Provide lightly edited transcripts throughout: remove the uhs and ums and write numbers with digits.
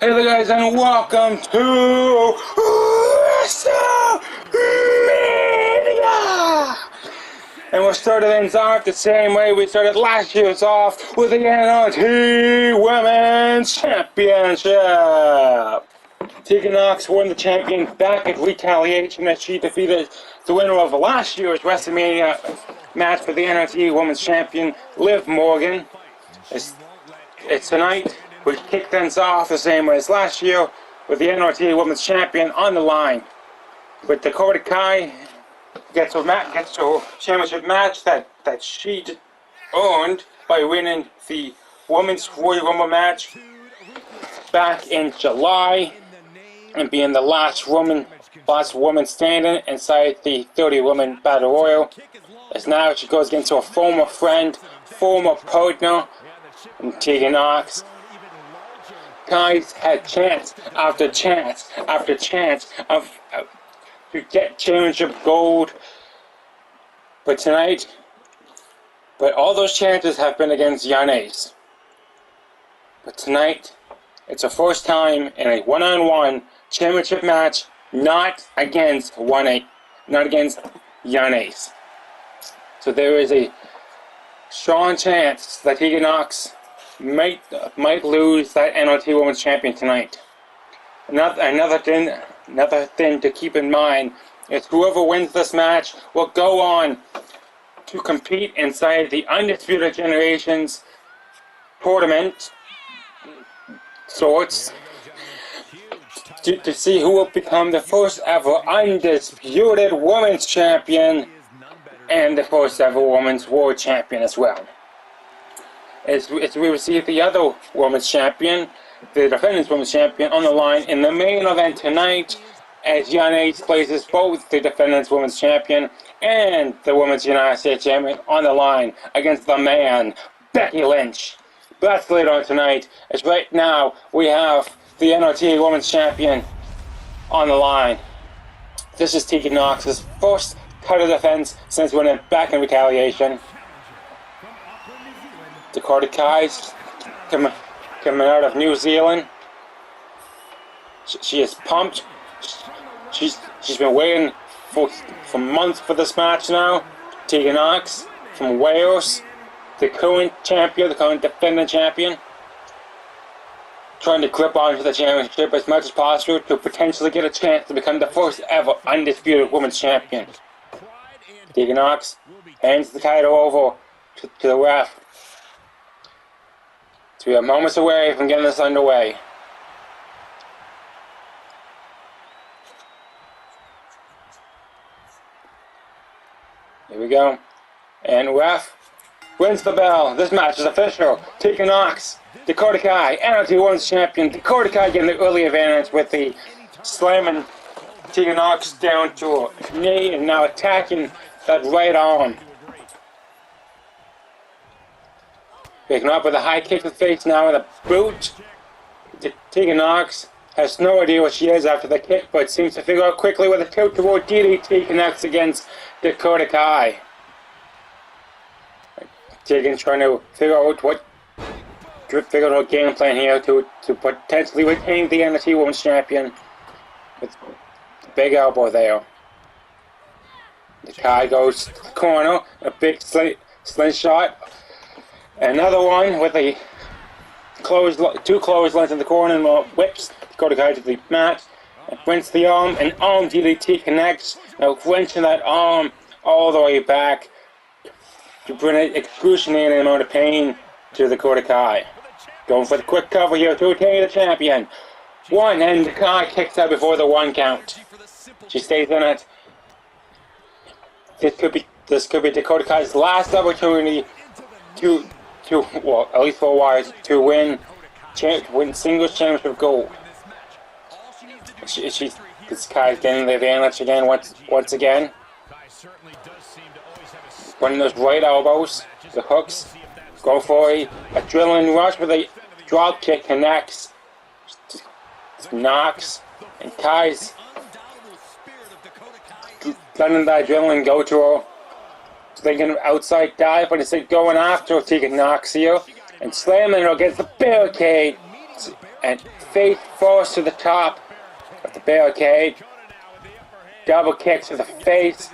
Hey there guys, and welcome to WrestleMania! And we're starting things off the same way we started last year's off with the NRT Womens Championship! Tegan Nox won the champion back at retaliation as she defeated the winner of last year's WrestleMania match for the NRT Women's Champion, Liv Morgan. It's tonight. We kick things off the same way as last year with the NRT Women's Champion on the line. With Dakota Kai gets her championship match that she earned by winning the Women's Royal Rumble match back in July and being the last woman standing inside the 30-woman Battle Royal. As now she goes against her former friend, former partner, Tegan Nox. Kai's had chance after chance after chance to get championship gold, but all those chances have been against Young Ace. But tonight, it's the first time in a one-on-one championship match not against Young Ace. So there is a strong chance that Tegan Nox might lose that NRT Women's Champion tonight. Another thing to keep in mind is whoever wins this match will go on to compete inside the Undisputed Generations tournament sorts to see who will become the first ever Undisputed Women's Champion and the first ever Women's World Champion as well. As we receive the other Women's Champion, the Defendence Women's Champion, on the line in the main event tonight, as Young Ace places both the Defendence Women's Champion and the Women's United States Champion on the line against the man, Becky Lynch. But that's later on tonight, as right now we have the NRT Women's Champion on the line. This is Tegan Nox's first title defense since winning back in retaliation. Dakota Kai's coming out of New Zealand. She is pumped. She's been waiting for months for this match now. Tegan Nox from Wales, the current champion, the current defending champion, trying to grip onto the championship as much as possible to potentially get a chance to become the first ever undisputed women's champion. Tegan Nox hands the title over to the ref. So we are moments away from getting this underway. Here we go. And ref wins the bell. This match is official. Tegan Nox, Dakota Kai, NRT Women's Champion. Dakota Kai getting the early advantage with the slamming Tegan Nox down to her knee and now attacking that right arm. Picking up with a high kick to the face now with a boot. Tegan Nox has no idea what she is after the kick, but seems to figure out quickly with a tilt toward DDT connects against Dakota Kai. Tegan trying to figure out her game plan here to potentially retain the NRT Women's Champion with the big elbow there. The Kai goes to the corner, a big slingshot. Another one with a two clotheslines in the corner and whips Dakota Kai to the mat and brings the arm, and arm DDT connects, now wrenching that arm all the way back to bring an excruciating amount of pain to Dakota Kai. Going for the quick cover here to retain the champion. One, and Kai kicks out before the 1 count. She stays in it. This could be Dakota Kai's last opportunity to well, at least for a while, to win singles championship gold. This Kai's getting the advantage again once again. Running those right elbows, the hooks, go for a adrenaline rush with a drop kick connects. Nox and Kai's letting that adrenaline go to her. Thinking of outside dive, but instead going after Tegan Nox here and slamming her against the barricade and face first to the top of the barricade. Double kick to the face.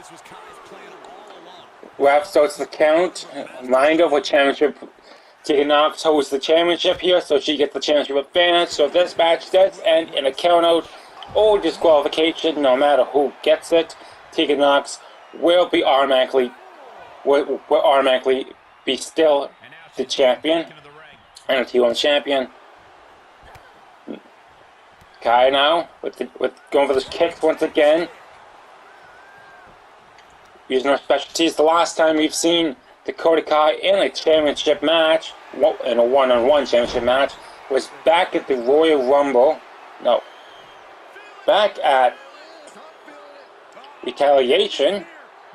Ref starts the count. Mind over championship. Tegan Nox holds the championship here, so she gets the championship advantage. So this match does end in a countout or disqualification, no matter who gets it. Tegan Nox will automatically be still the champion, NRT Womens Champion. Kai now with going for this kick once again, using her specialties. The last time we've seen Dakota Kai in a championship match, in a one-on-one championship match, was back at the Royal Rumble. No, back at Retaliation,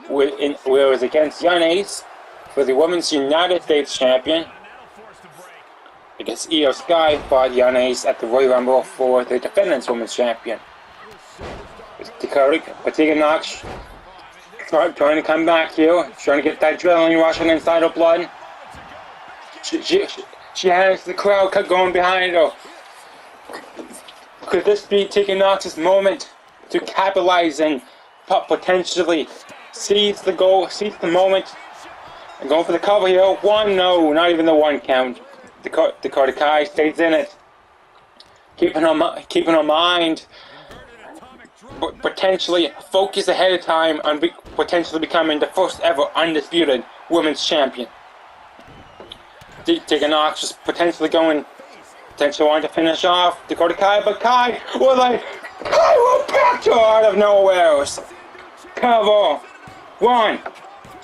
where it was against Young Ace for the Women's United States Champion. Against Io Sky fought Young Ace at the Royal Rumble for the Defendence Women's Champion. Tegan Nox trying to come back here, trying to get that adrenaline rushing inside her blood. She has the crowd going behind her. Could this be Tegan Nox's moment to capitalize and potentially seize the moment and go for the cover here? One, no, not even the one count. Dakota Kai stays in it, keeping her mind potentially focused ahead of time on potentially becoming the first ever undisputed women's champion. Tegan Nox just potentially wanting to finish off Dakota Kai, but Kai will back to her out of nowhere. Cover. 1,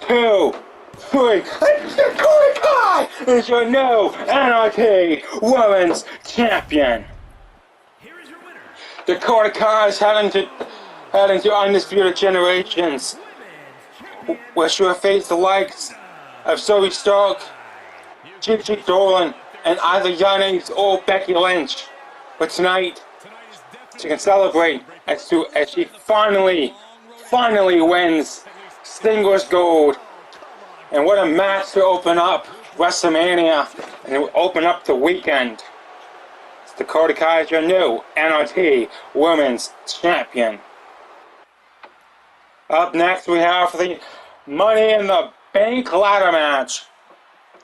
2, 3. And Dakota Kai is your new NRT Women's Champion. Dakota Kai is heading to Undisputed Generations, where she will face the likes of Zoe Stark, Gigi Dolan, and either Young Ace or Becky Lynch. But tonight, she can celebrate as she finally wins Stingler's Gold. And what a match to open up WrestleMania and open up the weekend. Dakota Kai is your new NRT Women's Champion. Up next we have the Money in the Bank ladder match.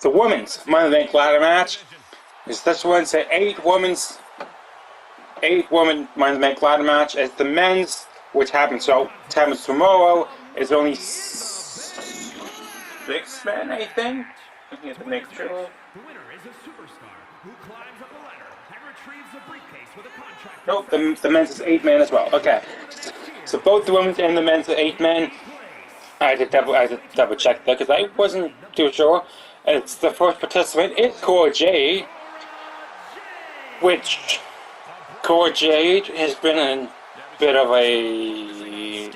The women's Money in the Bank ladder match. This one's an 8-woman Money in the Bank ladder match. As the men's, which happens tomorrow, is only 6 men, I think. Looking at the make sure. The winner is a superstar who climbs up the ladder and retrieves the briefcase with a contract. Nope, the men's is 8 men as well. Okay. So both the women's and the men's are 8 men. I had to double check that because I wasn't too sure. It's the first participant. It's Cora Jade, which Cora Jade has been in a bit of a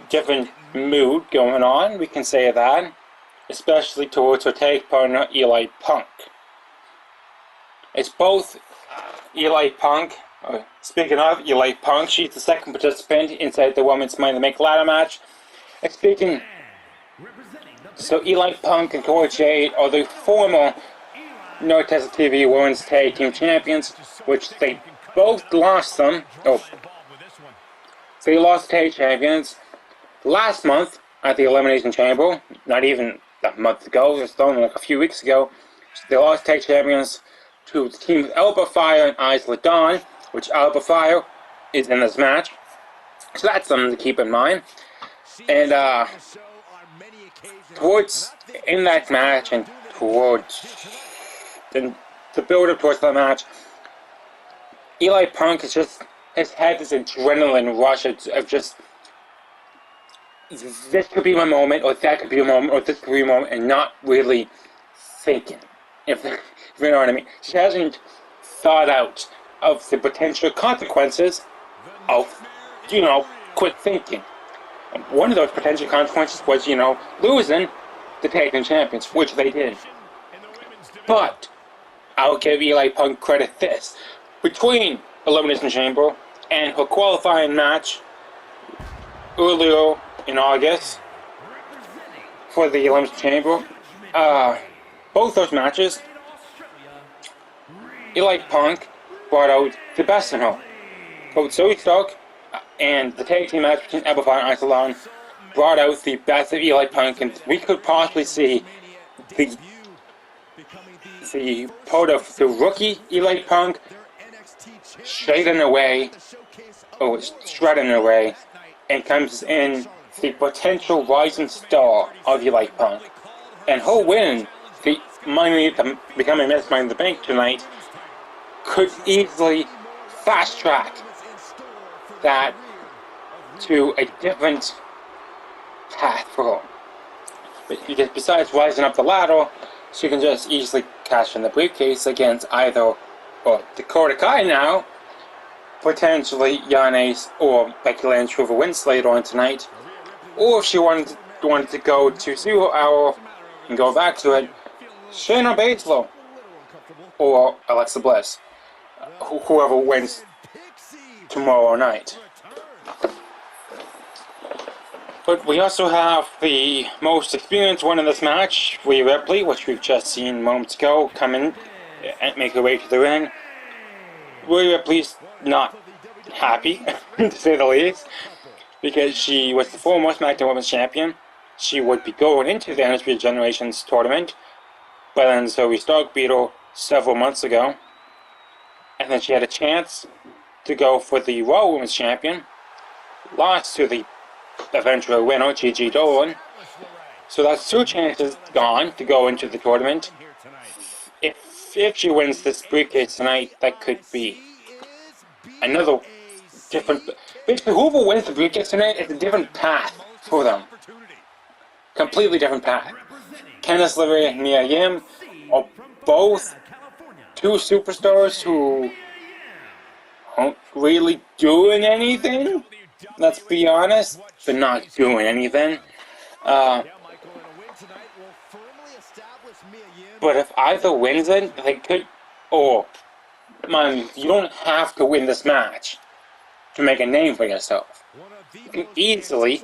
different mood going on. We can say that, especially towards her tag partner Eli Punk. It's both Eli Punk. Speaking of Eli Punk, she's the second participant inside the women's Money in the Bank ladder match. So Eli Punk and Cora Jade are the former No Test TV Women's Tag Team Champions, which they both lost them. So they lost tag champions last month at the Elimination Chamber. Not even a month ago, it was only like a few weeks ago. They lost tag champions to the team of Alba Fire and Isla Dawn, which Alba Fire is in this match. So that's something to keep in mind. And in that match and to build up towards that match, Eli Punk has had this adrenaline rush of just, this could be my moment, or that could be a moment, or this could be a moment, and not really thinking, if you know what I mean. She hasn't thought out of the potential consequences of, quit thinking. And one of those potential consequences was, losing the Tag Team Champions, which they did. But I'll give Eli Punk credit this. Between Elimination Chamber and her qualifying match earlier in August for the Elimination Chamber, both those matches, Eli Punk brought out the best in her. Both Zoe Stark and the tag team match between Alba Fyre and Isolon brought out the best of Eli Punk, and we could possibly see the part of the rookie Eli Punk shredding away, and comes in the potential rising star of Eli Punk. And her win the money to becoming Miss Money in the Bank tonight could easily fast track that to a different path for her. Because besides rising up the ladder, she can just easily cash in the briefcase against either Dakota Kai now, potentially Yanez or Becky Lynch whoever wins later on tonight, or if she wanted to go to 0 Hour and go back to it, Shayna Baszler or Alexa Bliss, whoever wins tomorrow night. But we also have the most experienced one in this match, Rhea Ripley, which we've just seen moments ago, come in and make her way to the ring. Rhea Ripley's not happy, to say the least, because she was the former SmackDown Women's Champion. She would be going into the NXT Generations tournament, but then Zoe Stark beat her several months ago. And then she had a chance to go for the Raw Women's Champion, lost to the eventual winner, Gigi Dolan. So that's 2 chances gone to go into the tournament. If she wins this briefcase tonight, that could be another different... Basically, whoever wins the briefcase tonight is a different path for them. Completely different path. Candice LeRae and Mia Yim are both 2 superstars who aren't really doing anything. Let's be honest, they're not doing anything. But if either wins it, they could... Or, man, you don't have to win this match to make a name for yourself. You can easily,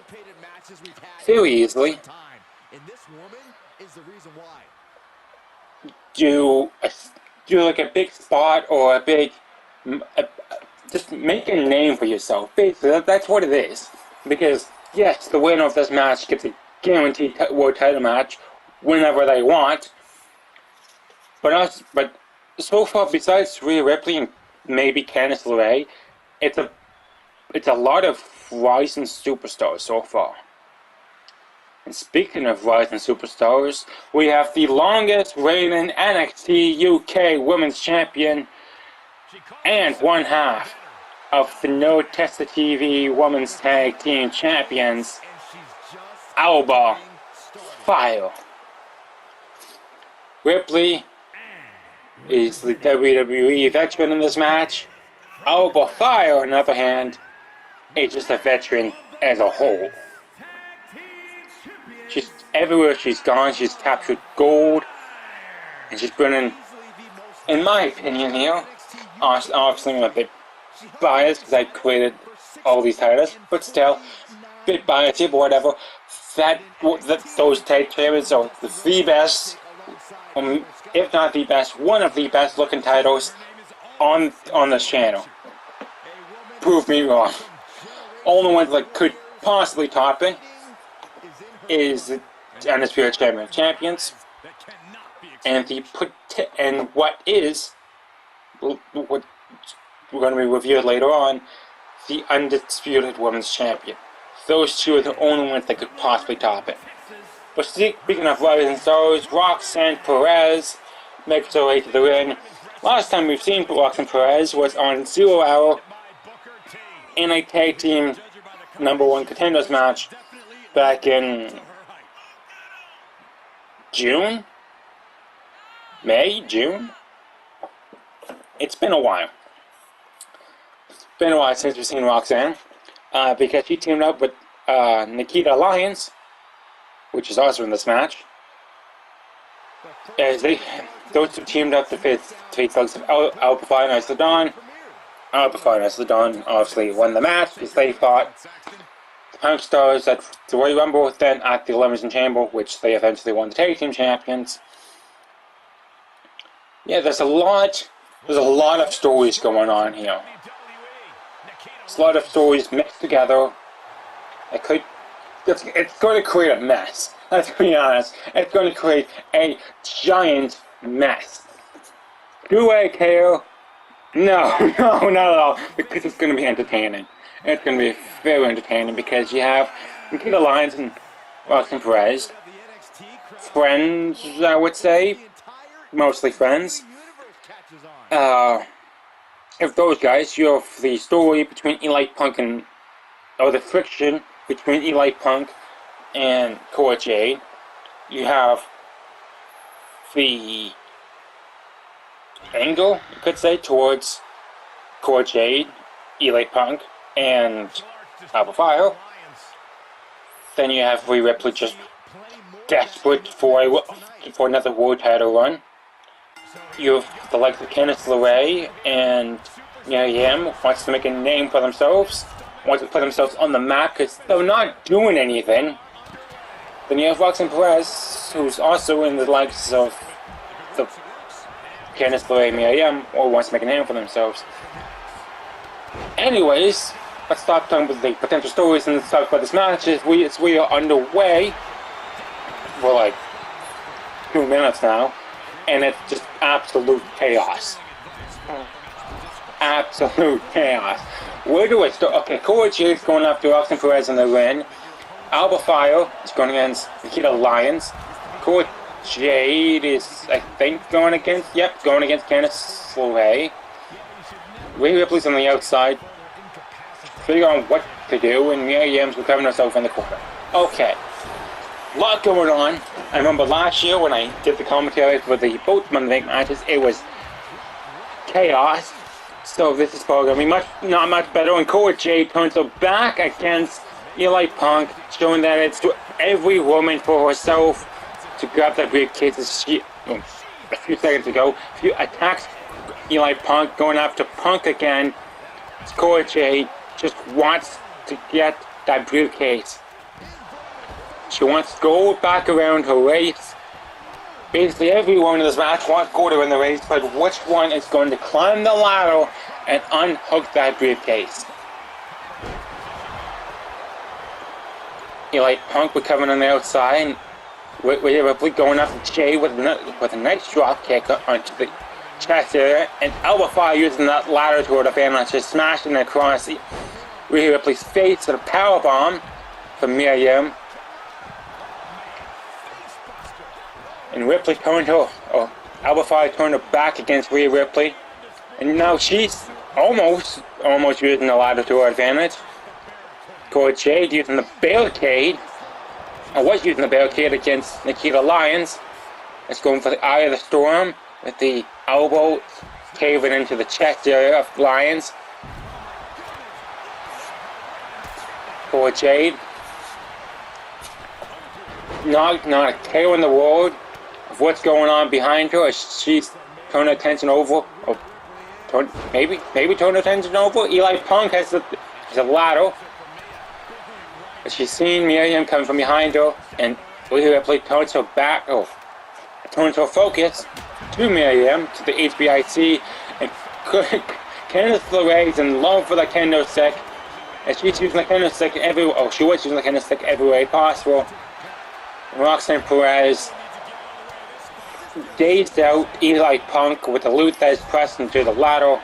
very easily, do like a big spot or a big... just make a name for yourself. Basically, that's what it is. Because, yes, the winner of this match gets a guaranteed world title match whenever they want. But so far, besides Rhea Ripley and maybe Candice LeRae, it's a lot of rising superstars so far. And speaking of rising superstars, we have the longest reigning NXT UK Women's Champion and one half of the No Testa TV Women's Tag Team Champions, Alba Fyre. Ripley is the WWE veteran in this match. Alba Fyre, on the other hand, is just a veteran as a whole. She's everywhere she's gone, she's captured gold, and she's been in my opinion here, obviously I'm a bit biased because I created all these titles, but still, bit biased here, but whatever. Those tag champions are the best, if not the best, one of the best looking titles on this channel. Prove me wrong. Only ones that could possibly top it is the Undisputed Champion Champions, and what we're going to be reviewed later on, the Undisputed Women's Champion. Those two are the only ones that could possibly top it. But speaking of rising stars, Roxanne Perez makes her way to the ring. Last time we've seen Roxanne Perez was on 0 Hour in a tag team #1 contenders match back in June? May? June? It's been a while. It's been a while since we've seen Roxanne, because she teamed up with Nikita Lyons, which is also in this match. As those two teamed up to face thugs of Alba Fyre and Isla. Alba Fyre and Isla obviously won the match because they fought the Punk Stars at the Royal Rumble, then at the Elimination Chamber, which they eventually won the Tag Team Champions. Yeah, there's a lot There's a lot of stories going on here. There's a lot of stories mixed together. It's going to create a mess. Let's be honest. It's going to create a giant mess. Do I care? No, no, not at all. Because it's going to be entertaining. It's going to be very entertaining because you have Dakota Lyons and Roxanne Perez. Friends, I would say. Mostly friends. If those guys, you have the story between or the friction between Eli Punk and Cora Jade. You have the angle, you could say, towards Cora Jade, Eli Punk, and Alpha Fire. Then you have Rhea Ripley just desperate for another world title run. You have the likes of Candice LeRae and Mia Yim wants to make a name for themselves, wants to put themselves on the map because they're not doing anything. Then you have Roxanne Perez, who's also in the likes of the Candice LeRae, Mia Yim, or wants to make a name for themselves. Anyways, let's stop talking about the potential stories and let's talk about this match. We are underway for like 2 minutes now. And it's just absolute chaos. Absolute chaos. Where do I start? Okay, Cora Jade's going after Roxanne Perez in the ring. Alba Fire is going against Nikita Lyons. Cora Jade is, I think, going against Candice LeRae. Rhea Ripley's on the outside. Figure out what to do, and Mia Yim's recovering herself in the corner. Okay. A lot going on. I remember last year when I did the commentary for both Monday Night matches, it was chaos. So this is probably going to be not much better. And Cora Jade turns her back against Eli Punk, showing that it's to every woman for herself to grab that briefcase. A few seconds ago, she attacks Eli Punk, going after Punk again. Cora Jade just wants to get that briefcase. She wants to go back around her race. Basically, everyone in this match wants to go to win the race, but which one is going to climb the ladder and unhook that briefcase? Eli Punk recovering on the outside, and Rhea Ripley going after Jay with a nice drop kick onto the chest area, and Alba Fire using that ladder to her advantage, just smashing it across Rhea Ripley's face with a powerbomb from Mia Yim. And Ripley turned Alba Fire turned her back against Rhea Ripley. And now she's almost using the ladder to her advantage. Cora Jade using the barricade. I was using the barricade against Nikita Lyons. It's going for the Eye of the Storm with the elbow caving into the chest area of Lyons. Cora Jade. Not a care in the world of what's going on behind her as she's turning attention over, or maybe turning attention over. Eli Punk has a ladder. But she's seen Mia Yim coming from behind her, and Rhea Ripley turns her focus to Mia Yim, to the HBIC, and Candice LeRae's in love for the kendo stick, and she's using the kendo stick she was using the kendo stick every way possible. Roxanne Perez dazed out Eli Punk with the loot that is pressed into the ladder.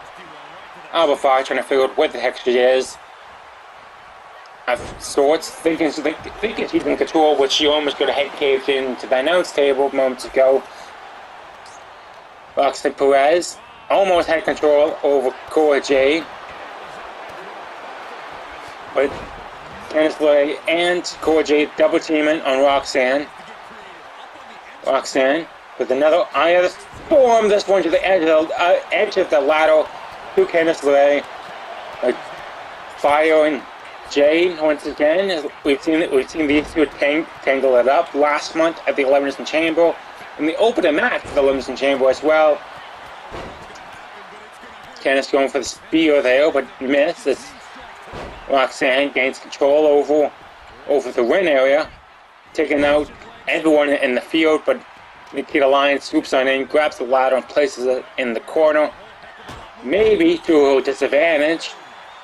Alba Fire trying to figure out what the heck she is. Of sorts, thinking she's in control, but she almost got a head caved into the announce table moments ago. Roxanne Perez almost had control over Cora Jade, but Candice LeRae and Cora Jade double teaming on Roxanne. Roxanne with another Eye of the Storm, this one to the edge of the ladder to Candice LeRae. Fire and Jade once again. We've seen these two tangle it up last month at the Elimination Chamber, and the opening match for the Elimination Chamber as well. Candice going for the spear there, but misses. Roxanne gains control over the ring area, taking out everyone in the field, but Nikita Lyons swoops on in, grabs the ladder and places it in the corner. maybe to her disadvantage,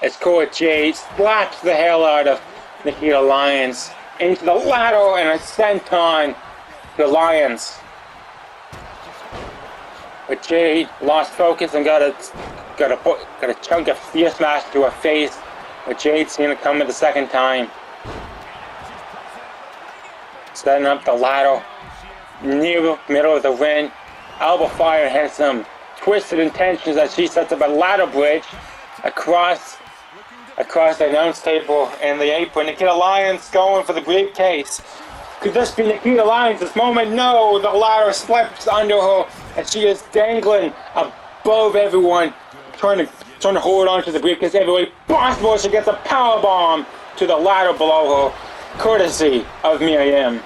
as Cora Jade slaps the hell out of Nikita Lyons into the ladder and a senton to Lyons. But Jade lost focus and got a chunk of steel smash to her face. But Jade seen it coming the second time. Setting up the ladder near the middle of the ring. Alba Fire has some twisted intentions as she sets up a ladder bridge across the announce table and the apron. Nikita Lyons going for the briefcase. Could this be Nikita Lyons this moment? No, the ladder slips under her and she is dangling above everyone, trying to hold on to the briefcase every way possible. She gets a power bomb to the ladder below her, courtesy of Miriam.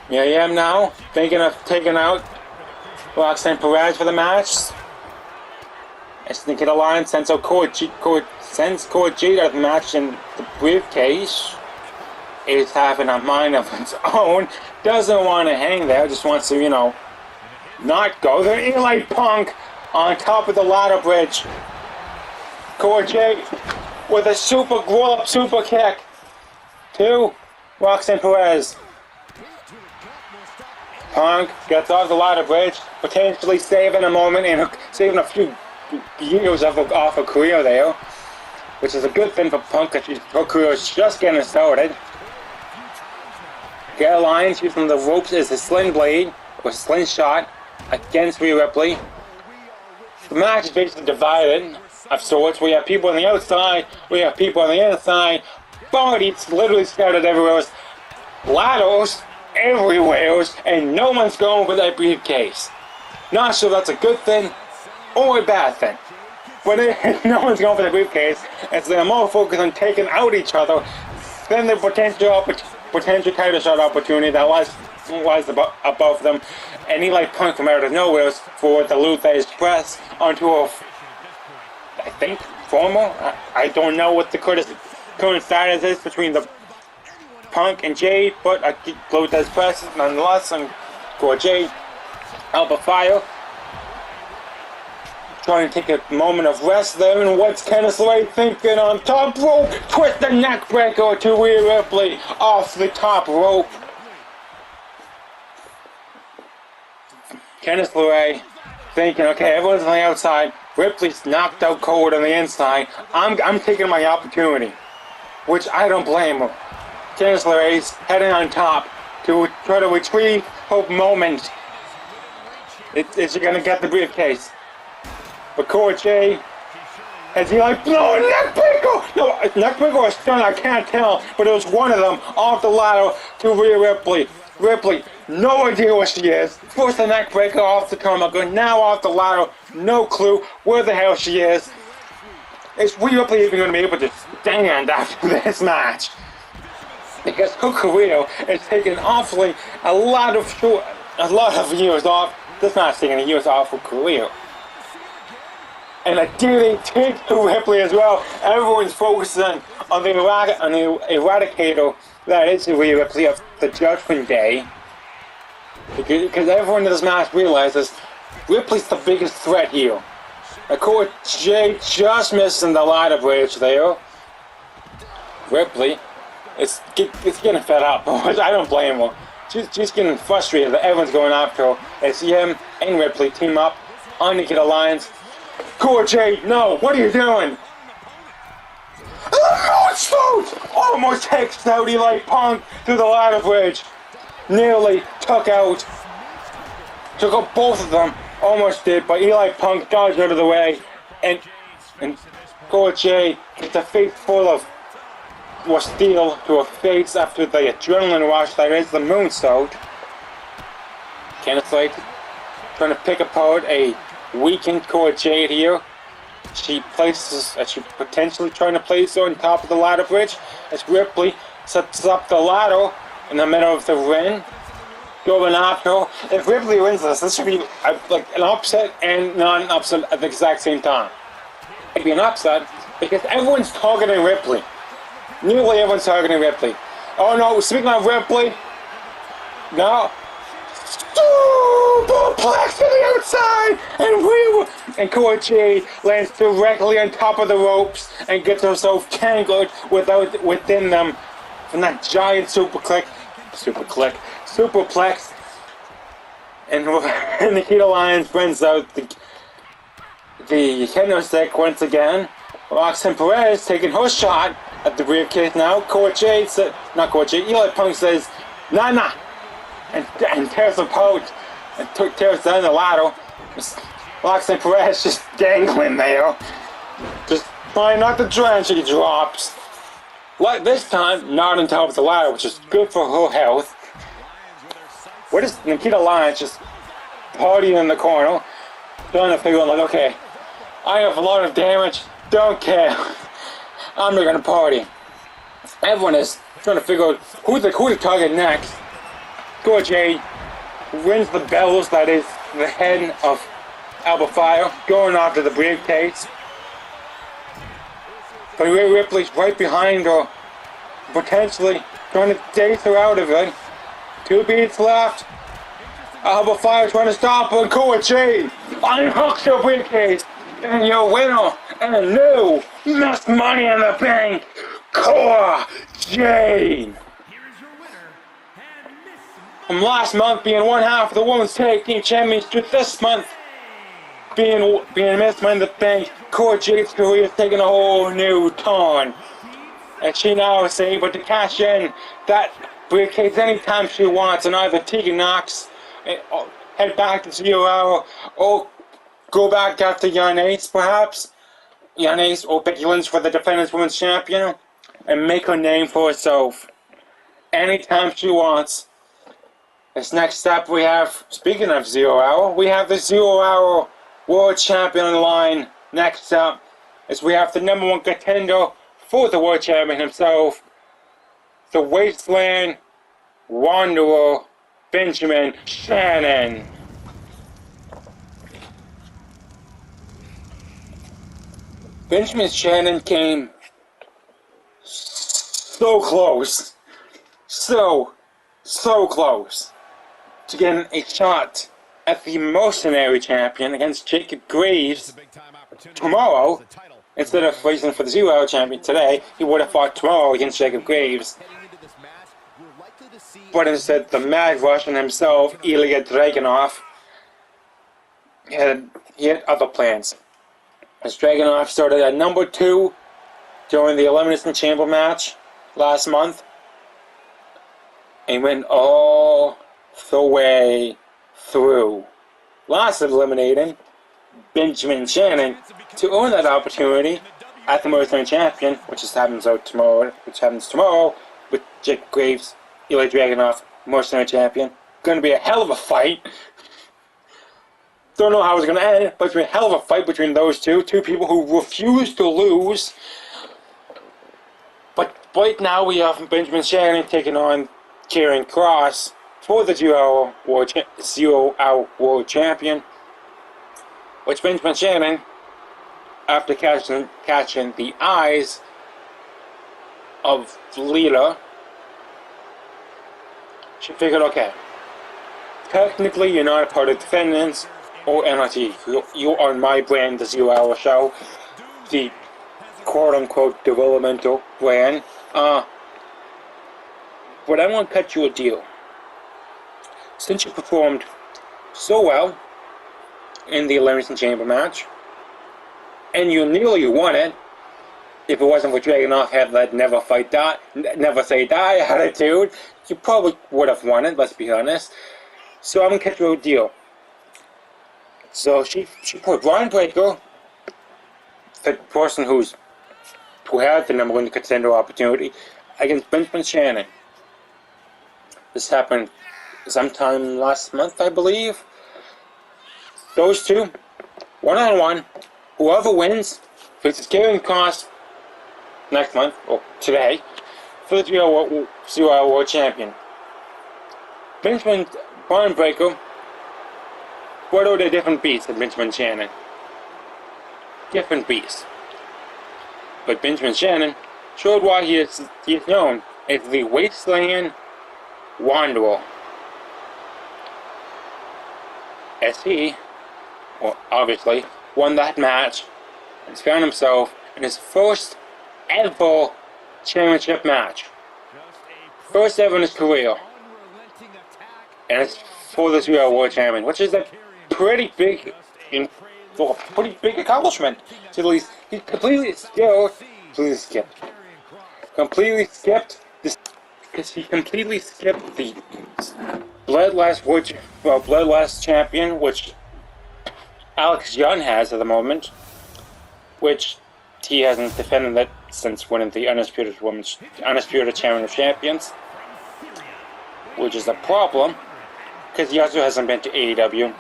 Miriam now thinking of taking out Roxanne Perez for the match. As Nikita Lyons sends Cora Jade out of the match in the briefcase. Is having a mind of its own. Doesn't want to hang there. Just wants to, not go there. Eli Punk on top of the ladder bridge. Cora Jade with a roll-up super kick to Roxanne Perez. Punk gets off the ladder bridge, potentially saving a moment and saving a few years off her career there, which is a good thing for Punk because her career is just getting started. Nikita Lyons using the ropes as a sling blade or slingshot against Rhea Ripley. The match is basically divided of sorts. We have people on the outside, we have people on the inside. Bodies literally scattered everywhere. Ladders everywhere, and no one's going for that briefcase. Not sure that's a good thing or a bad thing. But no one's going for the briefcase, and so they're more focused on taking out each other than the potential title shot opportunity that lies above them. And Eli Punk from out of nowhere for the Luther Express onto a, I think, formal. I don't know what the current status is between the Punk and Jade, but I keep Luther Express nonetheless. And for Jade, Alba Fire trying to take a moment of rest there, and what's Candice LeRae thinking on top rope? Twist the neck breaker to Rhea Ripley off the top rope. Candice LeRae thinking, okay, everyone's on the outside. Ripley's knocked out cold on the inside. I'm taking my opportunity, which I don't blame her. Candice LeRae's heading on top to try to retrieve her moment. Is she gonna get the briefcase? But Cora Jade, has he neck breaker? No, neck breaker or stun, I can't tell. But it was one of them off the ladder to Rhea Ripley. Ripley, no idea where she is. First the neck breaker off the turnbuckle, now off the ladder, no clue where the hell she is. Is Rhea Ripley even going to be able to stand after this match? Because her career is taking awfully a lot of years off. This match taking years off her career. And a DDT to Ripley as well. Everyone's focusing on the eradicator that is Rhea Ripley of the Judgment Day. Because everyone in this match realizes Ripley's the biggest threat here. Cora Jade just missing the ladder bridge there. Ripley is getting fed up. I don't blame her. She's getting frustrated that everyone's going after her. As him and Ripley team up on Nikita Lyons. Cora Jade, no, what are you doing? Almost takes out Eli Punk through the ladder bridge. Nearly took out both of them. Almost did, but Eli Punk dodged out of the way. And Cora Jade gets a face full of steel to her face after the adrenaline rush that is the moonsault. Candice LeRae trying to pick apart a weakened Cora Jade here. She potentially trying to place her on top of the ladder bridge as Ripley sets up the ladder in the middle of the ring, going after her. If Ripley wins this should be like an upset and not an upset at the exact same time. It'd be an upset because everyone's targeting Ripley. Nearly everyone's targeting Ripley. Oh no, speaking of Ripley, no. superplex to the outside, and Koji lands directly on top of the ropes and gets herself tangled within them from that giant superplex. And Nikita Lyons brings out the kendo stick once again. Roxanne Perez taking her shot at the briefcase now. Eli Punk says, nah, and tears apart and tears down the ladder. Roxanne Perez just dangling there, just trying not to drown. She drops. Like this time, not on top of the ladder, which is good for her health. What is Nikita Lyons just partying in the corner, trying to figure out, like, okay, I have a lot of damage, don't care, I'm not gonna party. Everyone is trying to figure out who to target next. Gorge rings the bells, that is the head of Alba Fire, going after the briefcase. But Rhea Ripley's right behind her, potentially trying to chase her out of it. 2 beats left. Alba Fire trying to stop her, and Koji unhooks your briefcase, and your winner, and a new Miss Money in the Bank, Cora Jade. From last month being one half of the Women's Tag Team Championship, this month being Miss Money in the Bank, Cora Jade's career is taking a whole new turn. And she now is able to cash in that briefcase anytime she wants, and either Tegan Nox head back to 0 Hour, or go back after Yanez, perhaps. Yanez or Becky Lynch for the Defendence World Champion, and make her name for herself anytime she wants. This next step we have, speaking of 0 Hour, we have the 0 Hour World Champion on the line. Next up is we have the #1 contender for the World Champion himself, the Wasteland Wanderer, Benjamin Shannon. Benjamin Shannon came so close, so close to getting a shot at the Mercenary Champion against Jacob Graves tomorrow. Instead of facing for the 0 Hour Champion today, he would have fought tomorrow against Jacob Graves. But instead, the Mad Russian himself, Ilya Dragunov, he had other plans. As Dragunov started at #2 during the Elimination Chamber match last month, and went all the way through, last eliminating Benjamin Shannon to earn that opportunity at the Mercenary Champion, which happens tomorrow with Jake Graves, Ilya Dragunov, Mercenary Champion. Going to be a hell of a fight. Don't know how it's going to end, but it's going to be a hell of a fight between those two people who refuse to lose. But right now we have Benjamin Shannon taking on Karrion Kross for the 0 Hour World Champion, which Benjamin Shannon, after catching the eyes of Lita, she figured, okay, technically you're not a part of Defendence or NRT. You are my brand, the 0 Hour Show, the quote-unquote developmental brand. But I want to cut you a deal. Since you performed so well in the Elimination Chamber match, and you nearly won it, if it wasn't for Dragunov had that never say die attitude, you probably would have won it, let's be honest. So I'm going to cut you a deal. So she put Bron Breakker, the person who had the #1 contender opportunity, against Benjamin Shannon. This happened sometime last month, I believe. Those two, one-on-one, whoever wins faces Karrion Kross next month, or today, for the 0 Hour World Champion. Bron Breakker, what are the different beasts of Benjamin Shannon? Different beasts. But Benjamin Shannon showed why he is known as the Wasteland Wanderer. as he, well, obviously, won that match and found himself in his first ever championship match. First ever in his career. And it's for this real world champion, which is a pretty big, accomplishment. To at least, he completely this, because he completely skipped the Bloodlust champion, which Alex Young has at the moment, which he hasn't defended it since winning the Undisputed Champion of Champions, which is a problem, because he also hasn't been to AEW,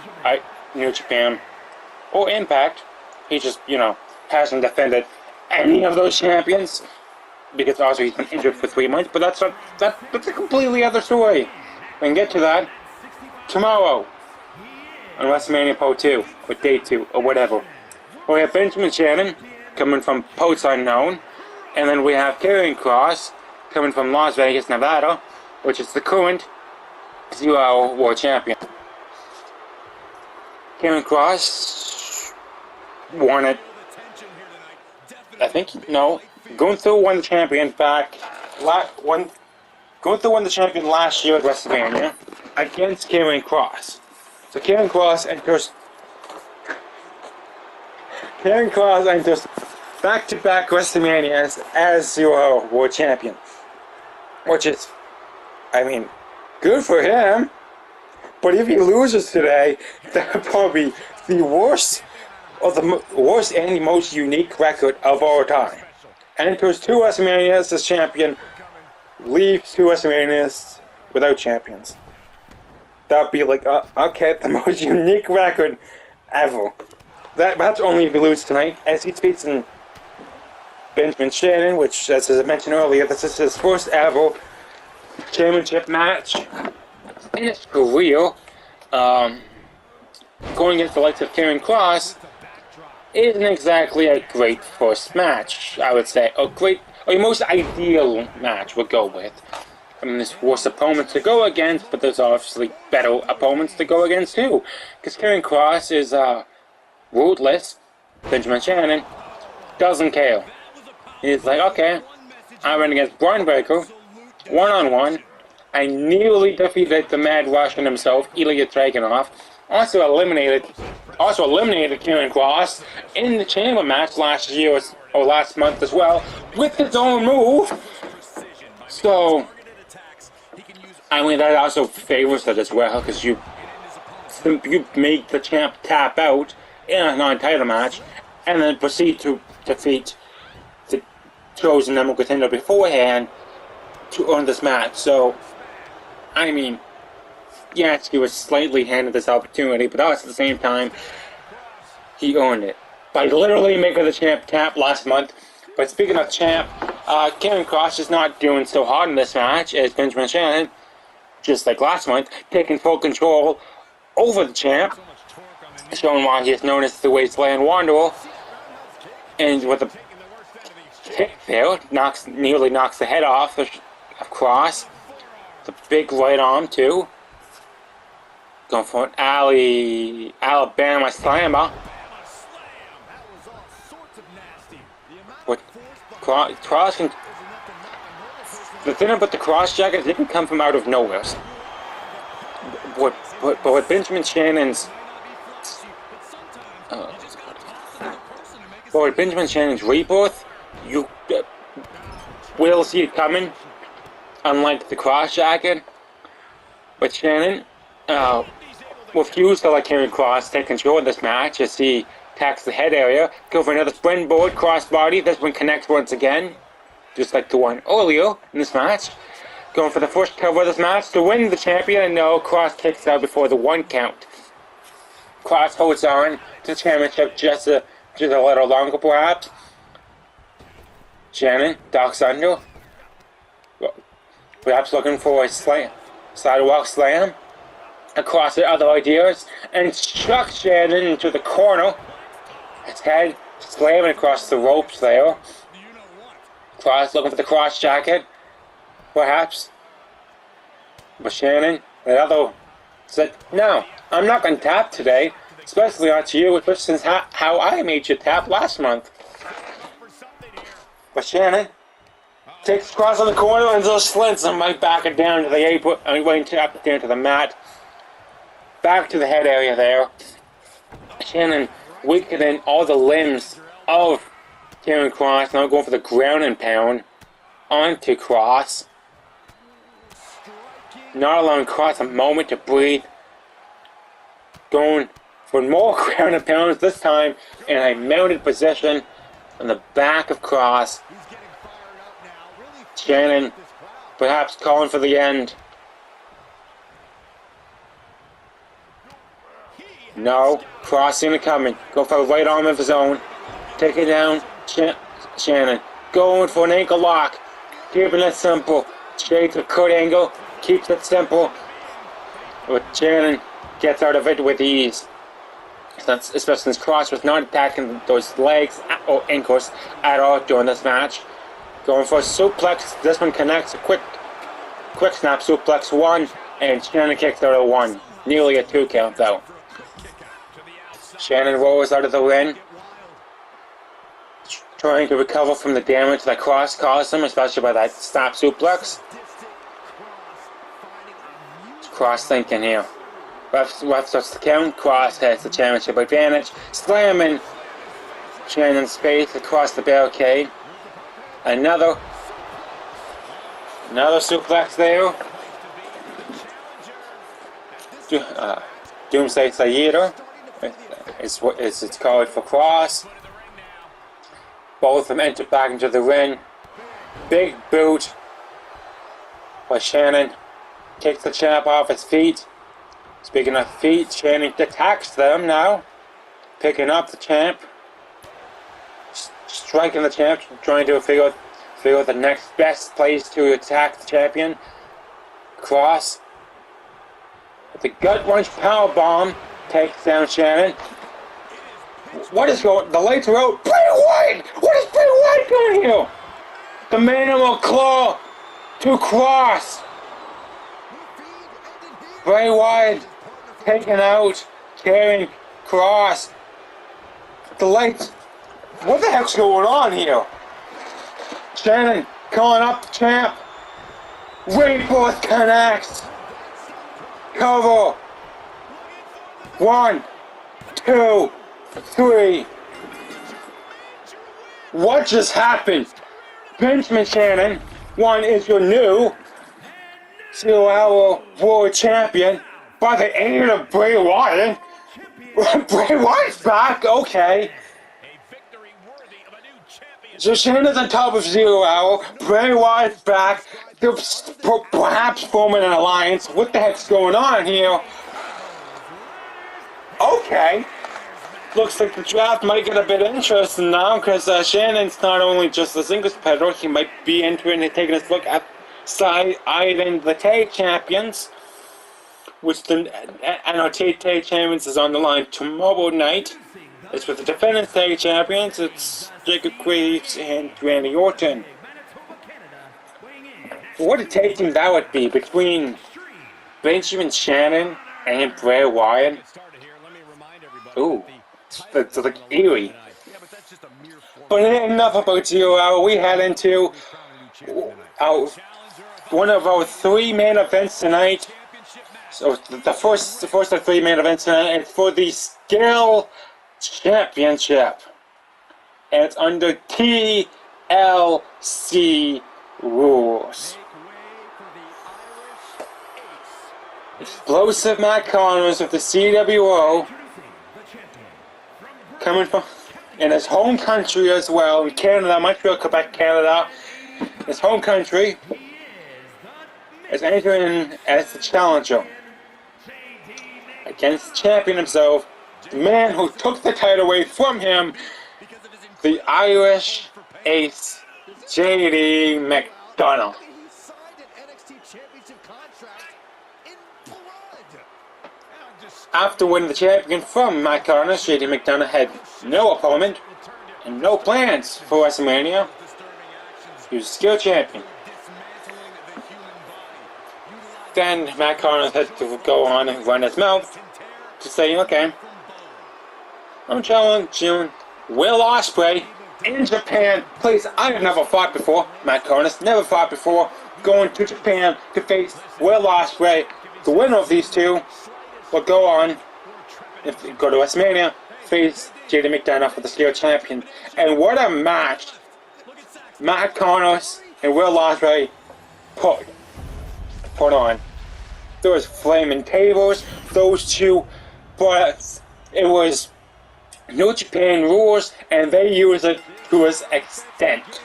New Japan, or Impact. He just, hasn't defended any of those champions, because also he's been injured for 3 months, but that's a completely other story. We can get to that tomorrow on WrestleMania Part 2, or Day 2, or whatever. We have Benjamin Shannon coming from Post Unknown, and then we have Karrion Kross coming from Las Vegas, Nevada, which is the current 0-hour World Champion. Karrion Kross won it. Gunther won the champion Gunther won the champion last year at WrestleMania against Karrion Kross. So Karrion Kross enters back-to-back WrestleManias as 0-hour World Champion. Which is, good for him. But if he loses today, that would probably be the worst and the most unique record of all time. Enters 2 WrestleManias as champion, leaves 2 WrestleManias without champions. That'd be the most unique record ever. That's only if he loses tonight, as he's facing Benjamin Shannon, which, as I mentioned earlier, this is his first ever championship match in his career. Going against the likes of Karrion Kross isn't exactly a great first match, I would say. Or most ideal match would go with. There's worse opponents to go against, but there's obviously better opponents to go against too. Because Karrion Kross is ruthless. Benjamin Shannon doesn't care. He's like, okay, I went against Bron Breakker, one-on-one. I nearly defeated the Mad Russian himself, Ilya Dragunov. Also eliminated Karrion Kross in the Chamber match last month as well, with his own move. So, that also favors it as well, because you make the champ tap out in a non-title match, and then proceed to defeat the chosen number contender beforehand to earn this match. So, yes, he was slightly handed this opportunity, but also at the same time, he earned it by literally making the champ tap last month. But speaking of champ, Karrion Kross is not doing so hard in this match as Benjamin Shannon, just like last month, taking full control over the champ, showing why he is known as the Wasteland Wanderer. And with a kick there, nearly knocks the head off of Kross. The big right arm too. Going for an Alabama slammer. But Kross can. The thing about the Kross jacket, it can come from out of nowhere. But with Benjamin Shannon's. But with Benjamin Shannon's rebirth, you will see it coming. Unlike the Kross jacket, but Shannon refused to let Karrion Kross take control of this match as he attacks the head area. Go for another springboard crossbody. This one connects once again, just like the one earlier in this match. Going for the first cover of this match to win the champion, and no, Kross kicks out before the 1 count. Kross holds on to the championship just a little longer, perhaps. Shannon ducks under. Perhaps looking for a sidewalk slam across the other ideas, and chucks Shannon into the corner. His head slamming across the ropes there. Kross looking for the Kross jacket, perhaps. But Shannon, the other, said, no, I'm not going to tap today, especially not to you, especially since how I made you tap last month. But Shannon takes Kross on the corner and just slings him right back down to the apron, right up down to the mat. Back to the head area there. Shannon weakening all the limbs of Karrion Kross, now going for the ground and pound onto Kross. Not allowing Kross a moment to breathe. Going for more ground and pounds, this time in a mounted position on the back of Kross. Shannon perhaps calling for the end. No, Kross seeing it coming. Go for a right arm of his own. Take it down. Shannon going for an ankle lock. Keeping it simple. Shades of Kurt Angle. Keeps it simple. But Shannon gets out of it with ease. Especially since Kross was not attacking those legs or ankles at all during this match. Going for a suplex. This one connects. A quick snap suplex. One. And Shannon kicks out of one. Nearly a 2 count though. Shannon rolls out of the ring, trying to recover from the damage that Kross caused him, especially by that stop suplex. Kross thinking here. Ref starts the count. Kross has the championship advantage, slamming Shannon's face across the barricade. Another suplex there. Doomsday Sayyida. It's called for Kross. Both of them enter back into the ring. Big boot by Shannon. Kicks the champ off his feet. Speaking of feet, Shannon attacks them now. Picking up the champ. Striking the champ. Trying to figure out the next best place to attack the champion. Kross. With the gut wrench powerbomb. Takes down Shannon. What is going? The lights are out. Bray Wyatt! What is Bray Wyatt doing here? The manimal claw to Kross. Bray Wyatt taking out Karrion Kross. The lights. What the heck's going on here? Shannon calling up the champ. Rainforth connects. Cover. 1, 2, 3. What just happened? Benjamin Shannon, one is your new 0-hour world champion by the aid of Bray Wyatt. Bray Wyatt's back, okay. So Shannon's on top of 0 Hour. Bray Wyatt's back. They're perhaps forming an alliance. What the heck's going on here? Okay. Looks like the draft might get a bit interesting now, because Shannon's not only just a singles competitor, he might be entering and taking a look at even the tag champions, which the NRT Tag Champions is on the line tomorrow night. It's with the Defendence Tag Champions. It's Jacob Graves and Randy Orton. What a tag team that would be between Benjamin Shannon and Bray Wyatt. Ooh, that's like eerie. But enough about 0 Hour. We head into one of our 3 main events tonight. So the first of 3 main events tonight is for the Skill Championship. And it's under TLC rules. Explosive Matt Connors of the CWO, coming from in his home country as well, in Canada, Montreal, Quebec, Canada. His home country is entering as the challenger against the champion himself, the man who took the title away from him, the Irish Ace, JD McDonough. After winning the champion from Matt Connors, JD McDonough had no opponent and no plans for WrestleMania. He was a skill champion. Then Matt Connors had to go on and run his mouth to say, okay, I'm challenging Will Ospreay in Japan, place I have never fought before. Matt Karrion never fought before, going to Japan to face Will Ospreay. The winner of these two will go on, if they go to WrestleMania, face JD McDonough for the Steel Champion. And what a match Matt Karrion and Will Ospreay put on. There was flaming tables, those two, but it was New Japan rules, and they use it to its extent.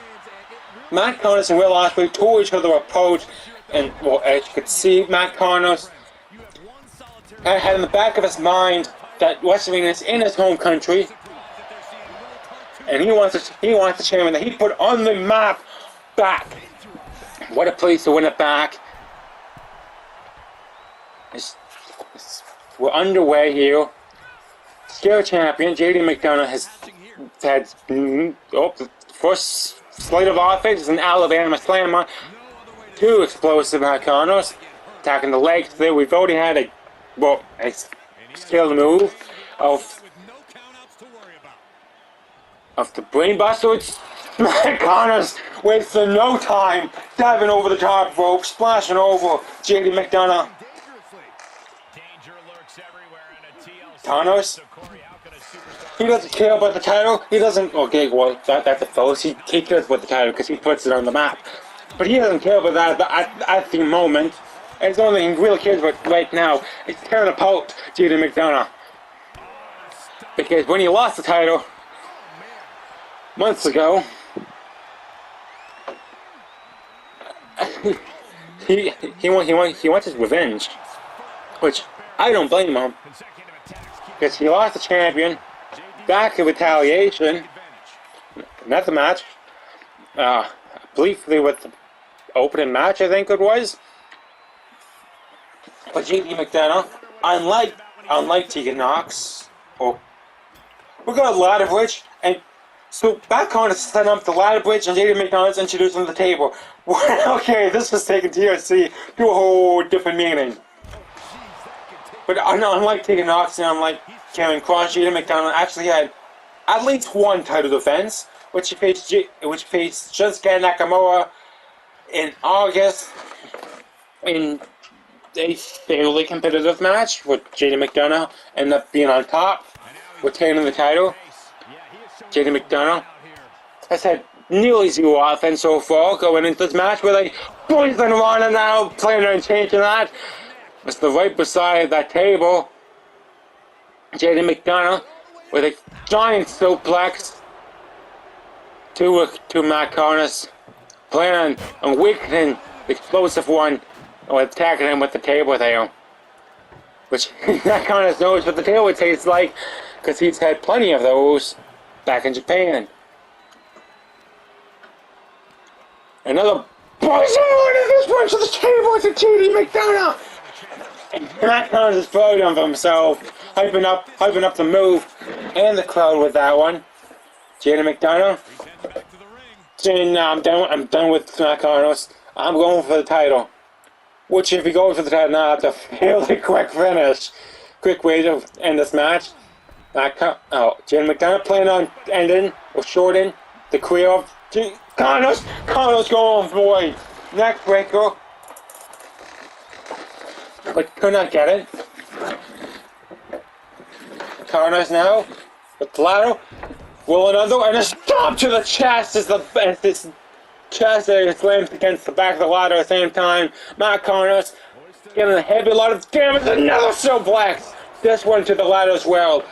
Matt Karrion and Will Ospreay tore each other apart, and well, as you could see, Matt Karrion had in the back of his mind that WrestleMania is in his home country, and he wants the champion that he put on the map back. What a place to win it back! We're underway here. Steel Champion JD McDonough has had the first slate of offense is an Alabama Slammer. Two explosive icons attacking the legs. There we've already had a skill move of the brainbuster. It's icons wasting no time, diving over the top rope, splashing over JD McDonough. Thanos, he doesn't care about the title. He doesn't. Okay, well, that's a false. He cares about the title because he puts it on the map. But he doesn't care about that at the moment. And the only thing he really cares about right now is tearing apart JD McDonough. Because when he lost the title months ago, he wants his revenge, which I don't blame him. Because he lost the champion back in retaliation. Not the match. Briefly with the opening match, I think it was. But JD McDonough, unlike Tegan Nox, we got a ladder bridge, and so back on to set up the ladder bridge, and JD McDonough's introduced him to the table. Okay, this was taking TLC to a whole different meaning. But unlike Tegan Nox and unlike Karrion Kross, JD McDonough actually had at least one title defense, which he faced Shinsuke Nakamura in August in a fairly competitive match, with JD McDonough ended up being on top, retaining the title. JD McDonough has had nearly zero offense so far going into this match, with a poison running now, planning on changing that. It's the right beside that table. JD McDonough with a giant suplex to Matt Karrion, planning on weakening the explosive one, or attacking him with the table there. Which Matt Karrion knows what the table tastes like, because he's had plenty of those back in Japan. Another poison one of this one to the table to JD McDonough! And Matt Karrion is proud of himself, hyping up the move and the crowd with that one. JD McDonough saying, "No, I'm done with Matt Karrion. I'm going for the title." Which, if he goes for the title now, that's a fairly quick finish. Quick way to end this match. JD McDonough planning on ending or shorting the career of Karrion. Karrion's going for a neck breaker, but could not get it. Karrion now with the ladder, will another, and a stomp to the chest as this chest slams against the back of the ladder at the same time. Matt Karrion getting a heavy lot of damage. Another suplex. This one to the ladder as well.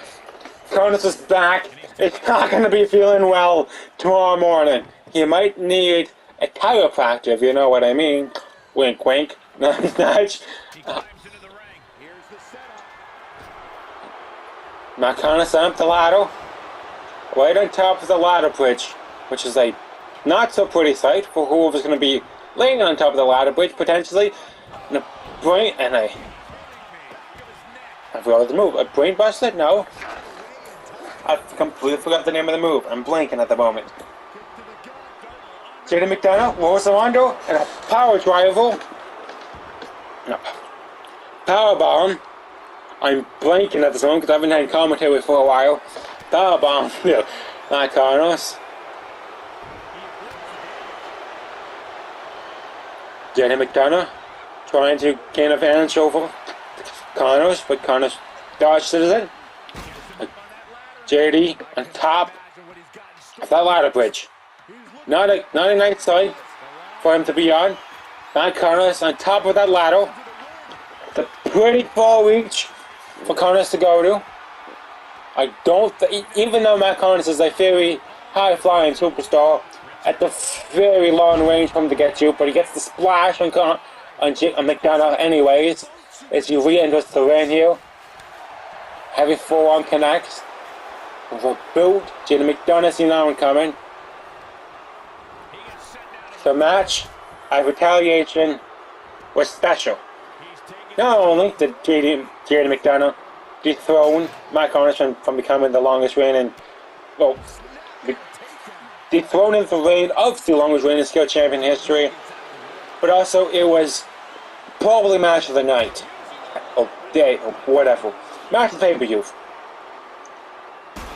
Karrion' back. It's not going to be feeling well tomorrow morning. He might need a chiropractor, if you know what I mean. Wink, wink. Nice, nice. Matt Karrion set up the ladder, right on top of the ladder bridge, which is a not so pretty sight for whoever's going to be laying on top of the ladder bridge potentially. And I forgot the move. A brain buster? No. I completely forgot the name of the move. I'm blanking at the moment. JD McDonough rolls the window and a power driver. No. Power bomb I'm blanking at this moment because I haven't had commentary for a while. Power bomb, not Kross. Jenny McDonough trying to gain advantage over Kross, but Kross dodged it in. JD on top of that ladder bridge. Not a nice side for him to be on. Not Kross on top of that ladder. It's a pretty far reach for Kross to go to. I don't even though Matt Kross is a very high-flying superstar, at the very long range for him to get to, but he gets the splash on McDonough anyways as he re-enters the ring here. Heavy forearm connects with a boot. Jada McDonough see that one coming. The match at Retaliation was special. Not only did Jada McDonough dethrone Matt Kross from becoming the longest reigning, dethroning the reign of the longest reigning skill champion in history, but also it was probably match of the night, or day, or whatever. Match of the pay-per-view.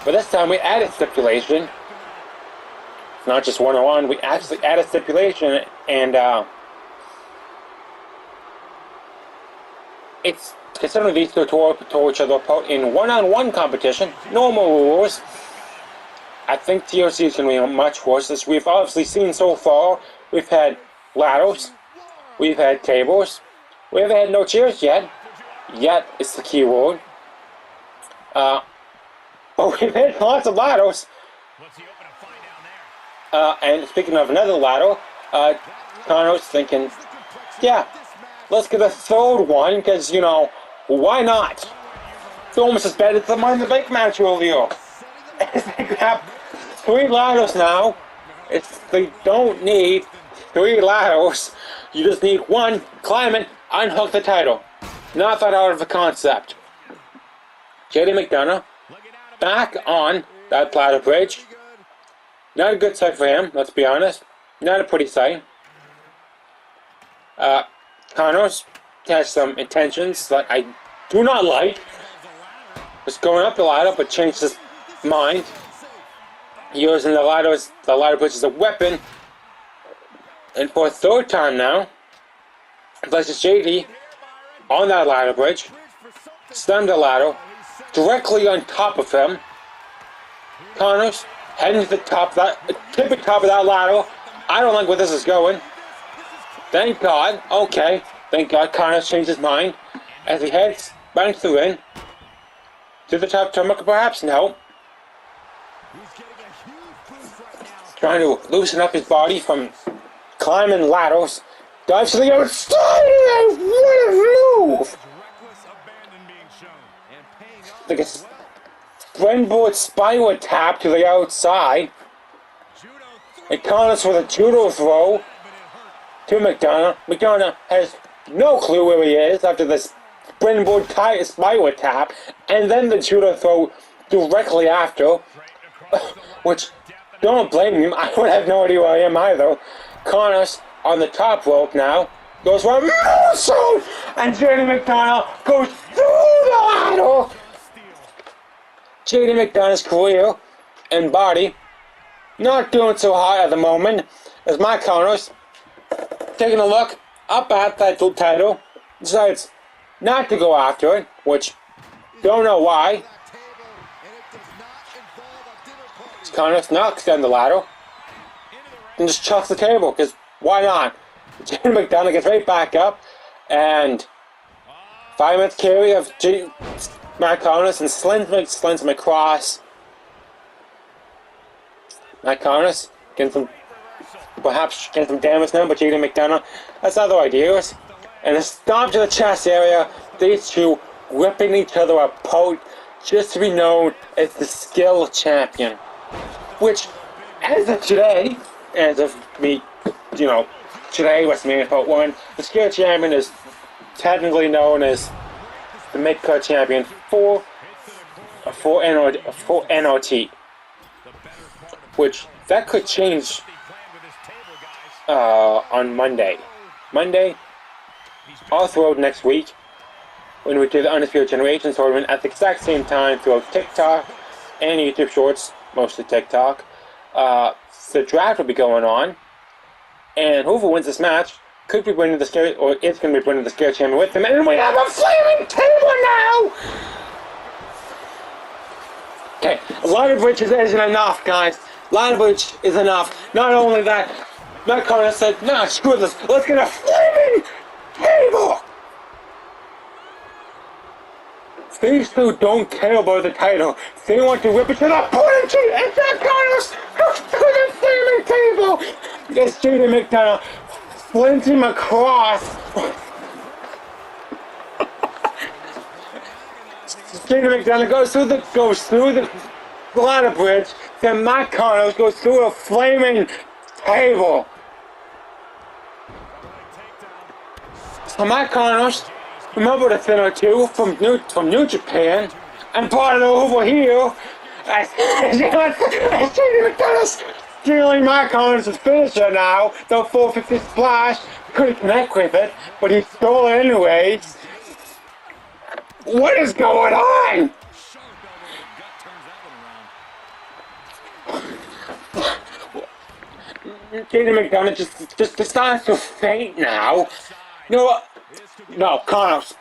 But this time we added stipulation. It's not just one-on-one, we actually added stipulation, and it's considering these two tore each other apart in one-on-one competition, normal rules. I think TLC is going to be much worse. As we've obviously seen so far, we've had ladders, we've had tables, we haven't had no chairs yet. Yet is the key word. But we've had lots of ladders. And speaking of another ladder, Kross thinking, yeah, let's get a third one, because, you know, why not? It's almost as bad as the Money in the Bank match earlier. They have 3 ladders now. They don't need 3 ladders. You just need one. Climb it, unhook the title. Not that out of the concept. JD McDonough back on that ladder bridge. Not a good sight for him, let's be honest. Not a pretty sight. Kross has some intentions that I do not like. Was going up the ladder, but changed his mind. Using the ladder bridge as a weapon. And for a third time now, places JD on that ladder bridge. Stunned the ladder directly on top of him. Kross heading to the top of tippy top of that ladder. I don't like where this is going. Thank God. Okay. Thank God Kross changed his mind as he heads back to the ring. To the top turnbuckle, perhaps? No. Trying to loosen up his body from climbing ladders. Dives to the outside. What a move! Like a springboard spinal tap to the outside. And Kross with a judo throw to McDonough. McDonough has no clue where he is after this springboard spinal tap, and then the judo throw directly after. Which, don't blame him, I would have no idea where I am either. Kross on the top rope now goes for a moonsault, and JD McDonough goes through the ladder. JD McDonough's career and body not doing so hot at the moment as Matt Kross taking a look up at that title, decides not to go after it, which don't know why. Kross knocks down the ladder and just chucks the table, because why not? JD McDonough gets right back up, and 5 minutes carry of Matt Kross and slings him across. Matt Kross perhaps getting some damage now, but JD McDonough has other ideas. And a stomp to the chest area, these two ripping each other apart just to be known as the skill champion. Which, as of today, as of me, today, WrestleMania Part 1, the skill champion is technically known as the mid-card champion for NRT. Which, that could change on Monday. All throughout next week, when we do the Undisputed Generation tournament at the exact same time through TikTok and YouTube Shorts, mostly TikTok. The draft will be going on, and whoever wins this match could be winning the scare, or it's going to be winning the scare champion with them, and we have a flaming table now! Okay, a lot of which isn't enough, guys. A lot of which is enough. Not only that, McDonough said, nah, screw this, let's get a flaming table! These two don't care about the title. They want to whip it to the point and McDonough to the flaming table! It's Jaden McDonough flinching across. Jaden McDonough goes through the ladder bridge, then McDonough goes through a flaming table. So McDonough, remember the thing or two from New Japan, and brought it over here. Jaden McDonough stealing McDonough's finisher now. The 450 splash, couldn't connect with it, but he stole it anyways. What is going on? Jaden McDonough just decides to faint now. You know what? No, Connors,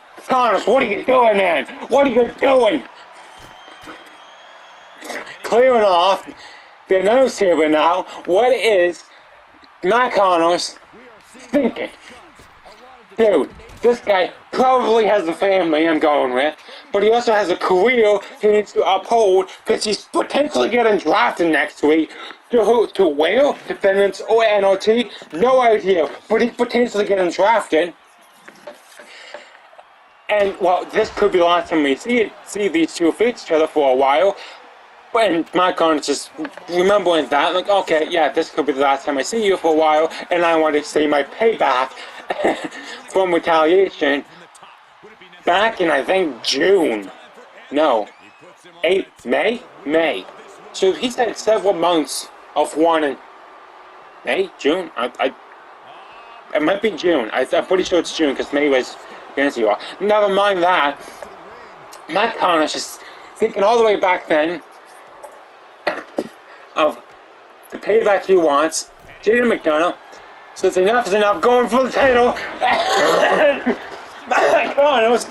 what are you doing, man? What are you doing? Clearing off the announce table now. What is Matt Connors thinking? Dude, this guy probably has a family I'm going with, but he also has a career he needs to uphold because he's potentially getting drafted next week. To where? Defendence or NRT? No idea, but he's potentially getting drafted. And, well, this could be the last time we see these two face each other for a while. And my Connors just remembering that, like, okay, yeah, this could be the last time I see you for a while, and I want to see my payback from retaliation back in, I think, June. No. May? So he said several months of wanting. May? June? It might be June. I'm pretty sure it's June, because May was against you all. Never mind that. Matt Connors is thinking all the way back then of the payback he wants. Jaden McDonough says enough is enough, going for the title. Matt Connors,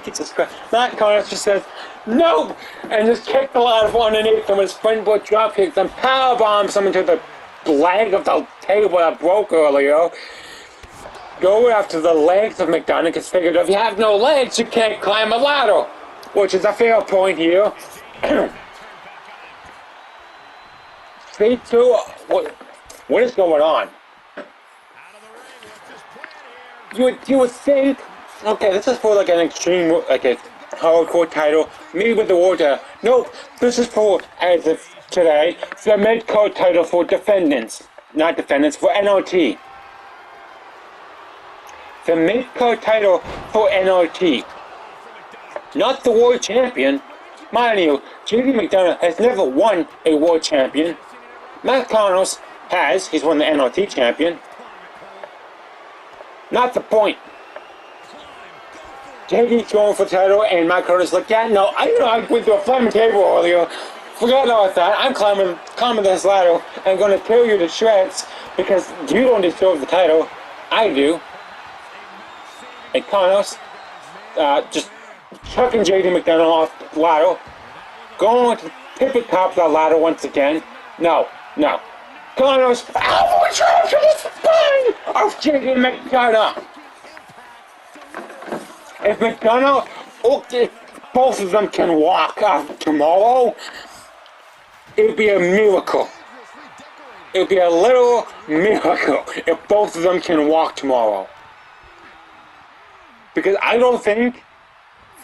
Jesus Christ, Matt Connors just says no, and just kicked the ladder from underneath him with his springboard drop kicks and powerbombs someone to the leg of the table that broke earlier. Go after the legs of McDonough, because figured if you have no legs, you can't climb a ladder, which is a fair point here. See, too, what is going on? You would think, okay, this is for like an extreme, like a hardcore title, maybe with the water. Nope, this is for, as of today, the mid-card title for Defendance, not Defendance, for NRT. The mid-card title for NRT. Not the World Champion. Mind you, JD McDonough has never won a World Champion. Matt Connors has. He's won the NRT Champion. Not the point. JD's going for the title, and Matt Connors like, yeah, no, I went to a flaming table earlier. Forgot about that. I'm climbing this ladder and going to tear you to shreds because you don't deserve the title. I do. And Connors just chucking JD McDonough off the ladder. Going to the tippy top of the ladder once again. No. Connors elbow drop to the spine of JD McDonough. If McDonough, if both of them can walk tomorrow, it would be a miracle. It would be a little miracle if both of them can walk tomorrow. Because I don't think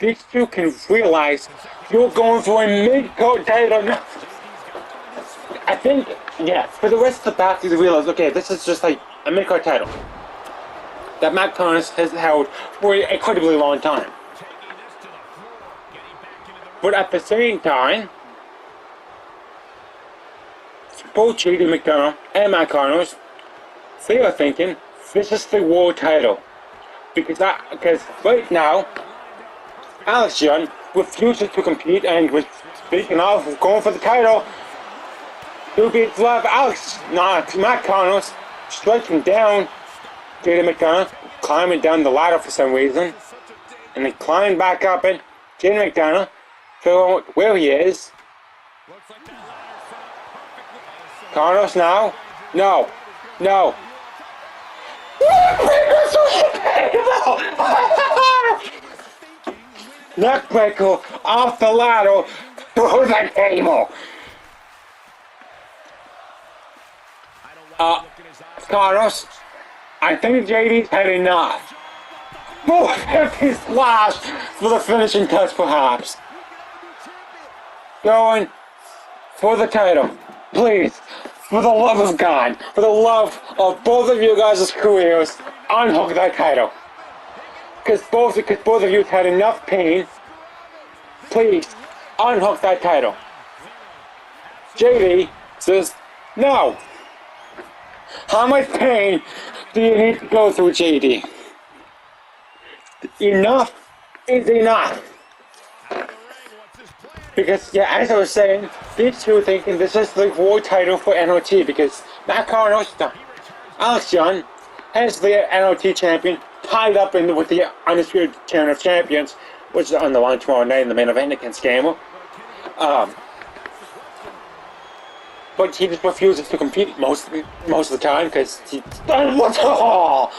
these two can realize you're going for a mid-card title. I think, yeah, for the rest of the path, you realize, okay, this is just like a mid-card title that Matt Connors has held for an incredibly long time. But at the same time, both JD McDonough and Matt Connors, they are thinking this is the world title. Because right now, Alex Young refuses to compete and was speaking of going for the title. 2 beats left. Matt Connors striking down JD McDonough, climbing down the ladder for some reason, and then climbing back up it. JD McDonough, figuring out where he is. Connors now. No. Neckbreaker off the ladder through the table. Connors, I think JD's had enough. Move his splash for the finishing touch, perhaps. Going for the title, please. For the love of God, for the love of both of you guys' careers, unhook that title. Because both of you had enough pain. Please, unhook that title. JD says, no. How much pain do you need to go through, JD? Enough is enough. Because, yeah, as I was saying, these two are thinking this is the world title for NRT because Matt Connors, Alex Young, has the NRT champion tied up with the Undisputed Champion of Champions, which is on the line tomorrow night in the main event against Gamer. But he just refuses to compete most of the time because he what the hell?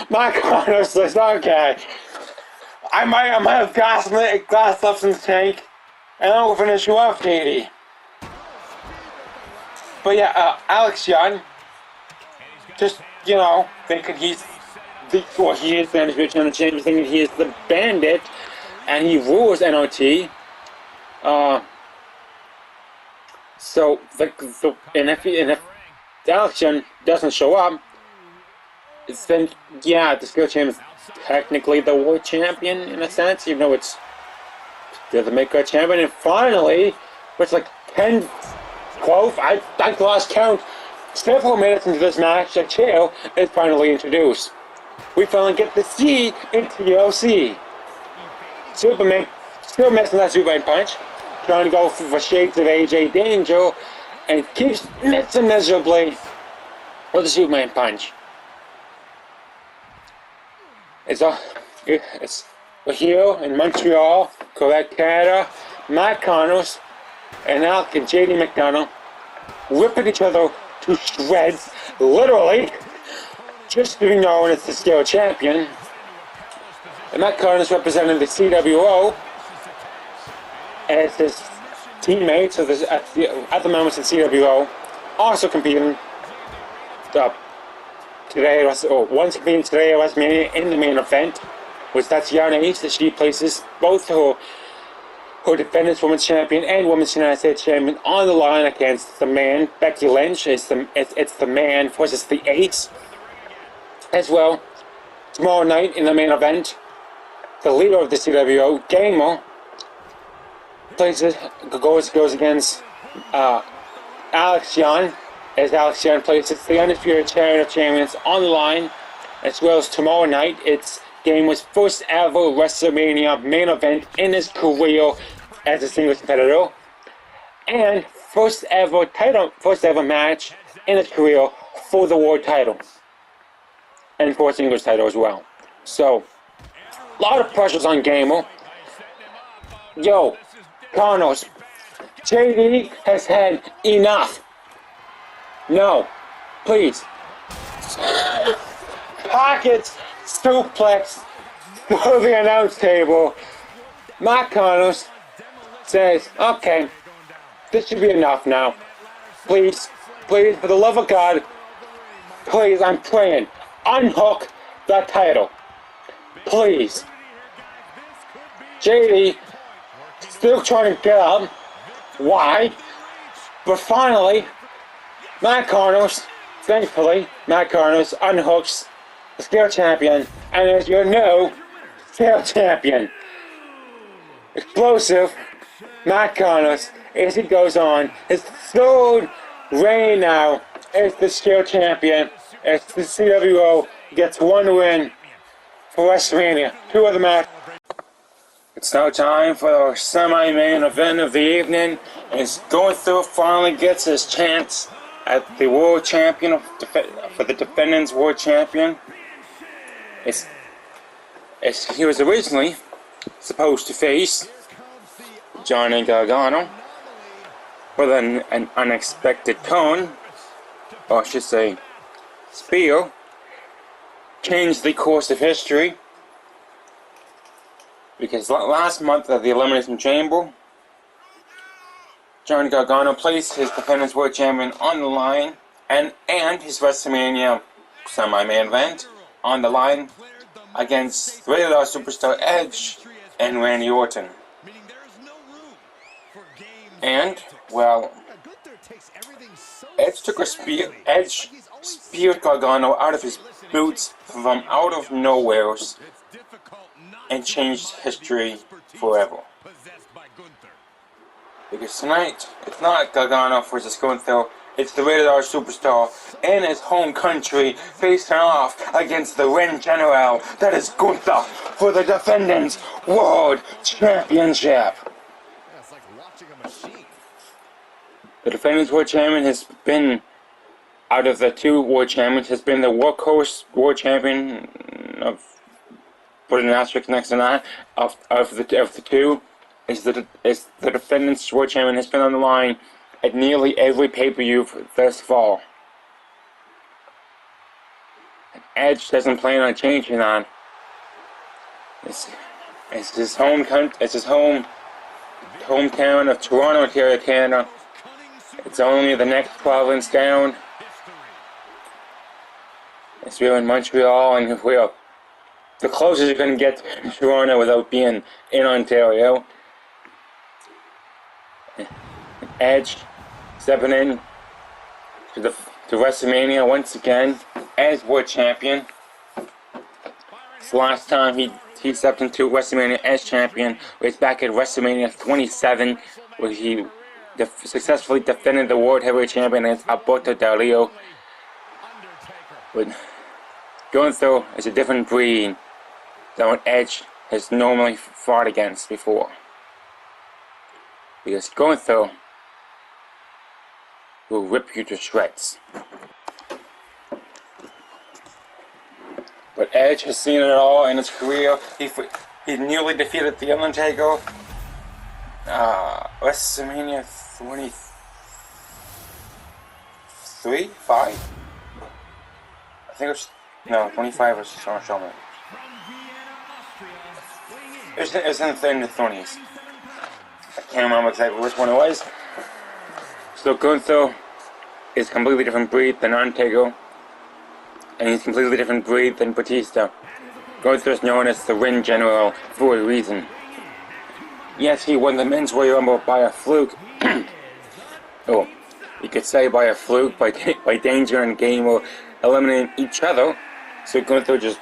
My Connors says, okay. I might have gas left in the tank, and I'll finish you off, JD. But yeah, Alex Young, just, thinking he is the Undisputed Champion, thinking he is the Bandit, and he rules NRT. So, if Alex Young doesn't show up, then, yeah, the Skill Champion is technically the World Champion, in a sense, even though it's the Maker Champion. And finally, it's like 10, 12, I lost count, several minutes into this match, a chair is finally introduced. We finally get to see in TLC. Superman, still missing that Superman punch, trying to go for shades of AJ Danger, and keeps missing miserably with the Superman punch. We're here in Montreal, Quebec, Canada. Matt Connors and JD McDonough ripping each other to shreds, literally, just to be known as the Skill Champion. And Matt Connors representing the CWO as his teammates at the moment in CWO, also competing once competing today at WrestleMania in the main event, was Tatiana Ace, that she places both her Defendence Women's Champion and Women's United States Champion on the line against the man, Becky Lynch. It's the man versus the Ace. As well, tomorrow night in the main event, the leader of the CWO, Gamer, goes against Alex Young, as Alex Young places the Undisputed Champion of Champions on the line. As well as tomorrow night, it's Gamer's first ever WrestleMania main event in his career as a singles competitor, and first ever match in his career for the world title, and for a singles title as well. So, a lot of pressures on Gamer. Yo, Connors, JD has had enough. No, please. Pockets suplex through the announce table. Matt Connors says, okay, this should be enough now. Please, for the love of God, please, I'm praying, unhook that title. Please. JD still trying to get up. Why? But finally, thankfully, Matt Connors unhooks the Skill Champion, and as you know, Skill Champion. Explosive Matt Connors, as he goes on his third reign now as the Skill Champion as the CWO gets one win for WrestleMania. 2 of the match. It's now time for our semi-main event of the evening, as Gunther finally gets his chance at the World Champion for the Defendence World Champion. As he was originally supposed to face Johnny Gargano with an unexpected turn, or I should say spear, changed the course of history, because last month at the Elimination Chamber, Johnny Gargano placed his Defendence World Champion on the line, and his WrestleMania semi-main event on the line against Rated R Superstar Edge and Randy Orton. And, well, Edge speared Gargano out of his boots from out of nowhere and changed history forever. Because tonight, it's not Gargano versus Gunther, it's the Rated R Superstar in his home country facing off against the Ring General, that is Gunther, for the Defendence World Championship. The Defendence World Champion has been, out of the 2 World Champions, has been the workhorse World Champion of, put an asterisk next to that, of the 2, is the Defendence World Champion has been on the line at nearly every pay-per-view thus far. Edge doesn't plan on changing that. It's his hometown of Toronto, Ontario, Canada. It's only the next province down. It's here in Montreal, and we're the closest you're going to get to Toronto without being in Ontario. Edge stepping in to WrestleMania once again as World Champion. It's the last time he stepped into WrestleMania as champion was back at WrestleMania 27, where he successfully defended the World Heavyweight Champion against Alberto Del Rio. But Gunther is a different breed than what Edge has normally fought against before. Because Gunther will rip you to shreds. But Edge has seen it all in his career. He nearly defeated The Undertaker. WrestleMania 23? 5? I think it was, no, 25 was Sean Showman. It was in the 20s. I can't remember exactly which one it was. So Gunther is a completely different breed than Undertaker, and he's a completely different breed than Batista. Gunther is known as the Ring General for a reason. Yes, he won the Men's Royal Rumble by a fluke. Oh, you could say by a fluke, by danger and game or eliminating each other. So Gunther just,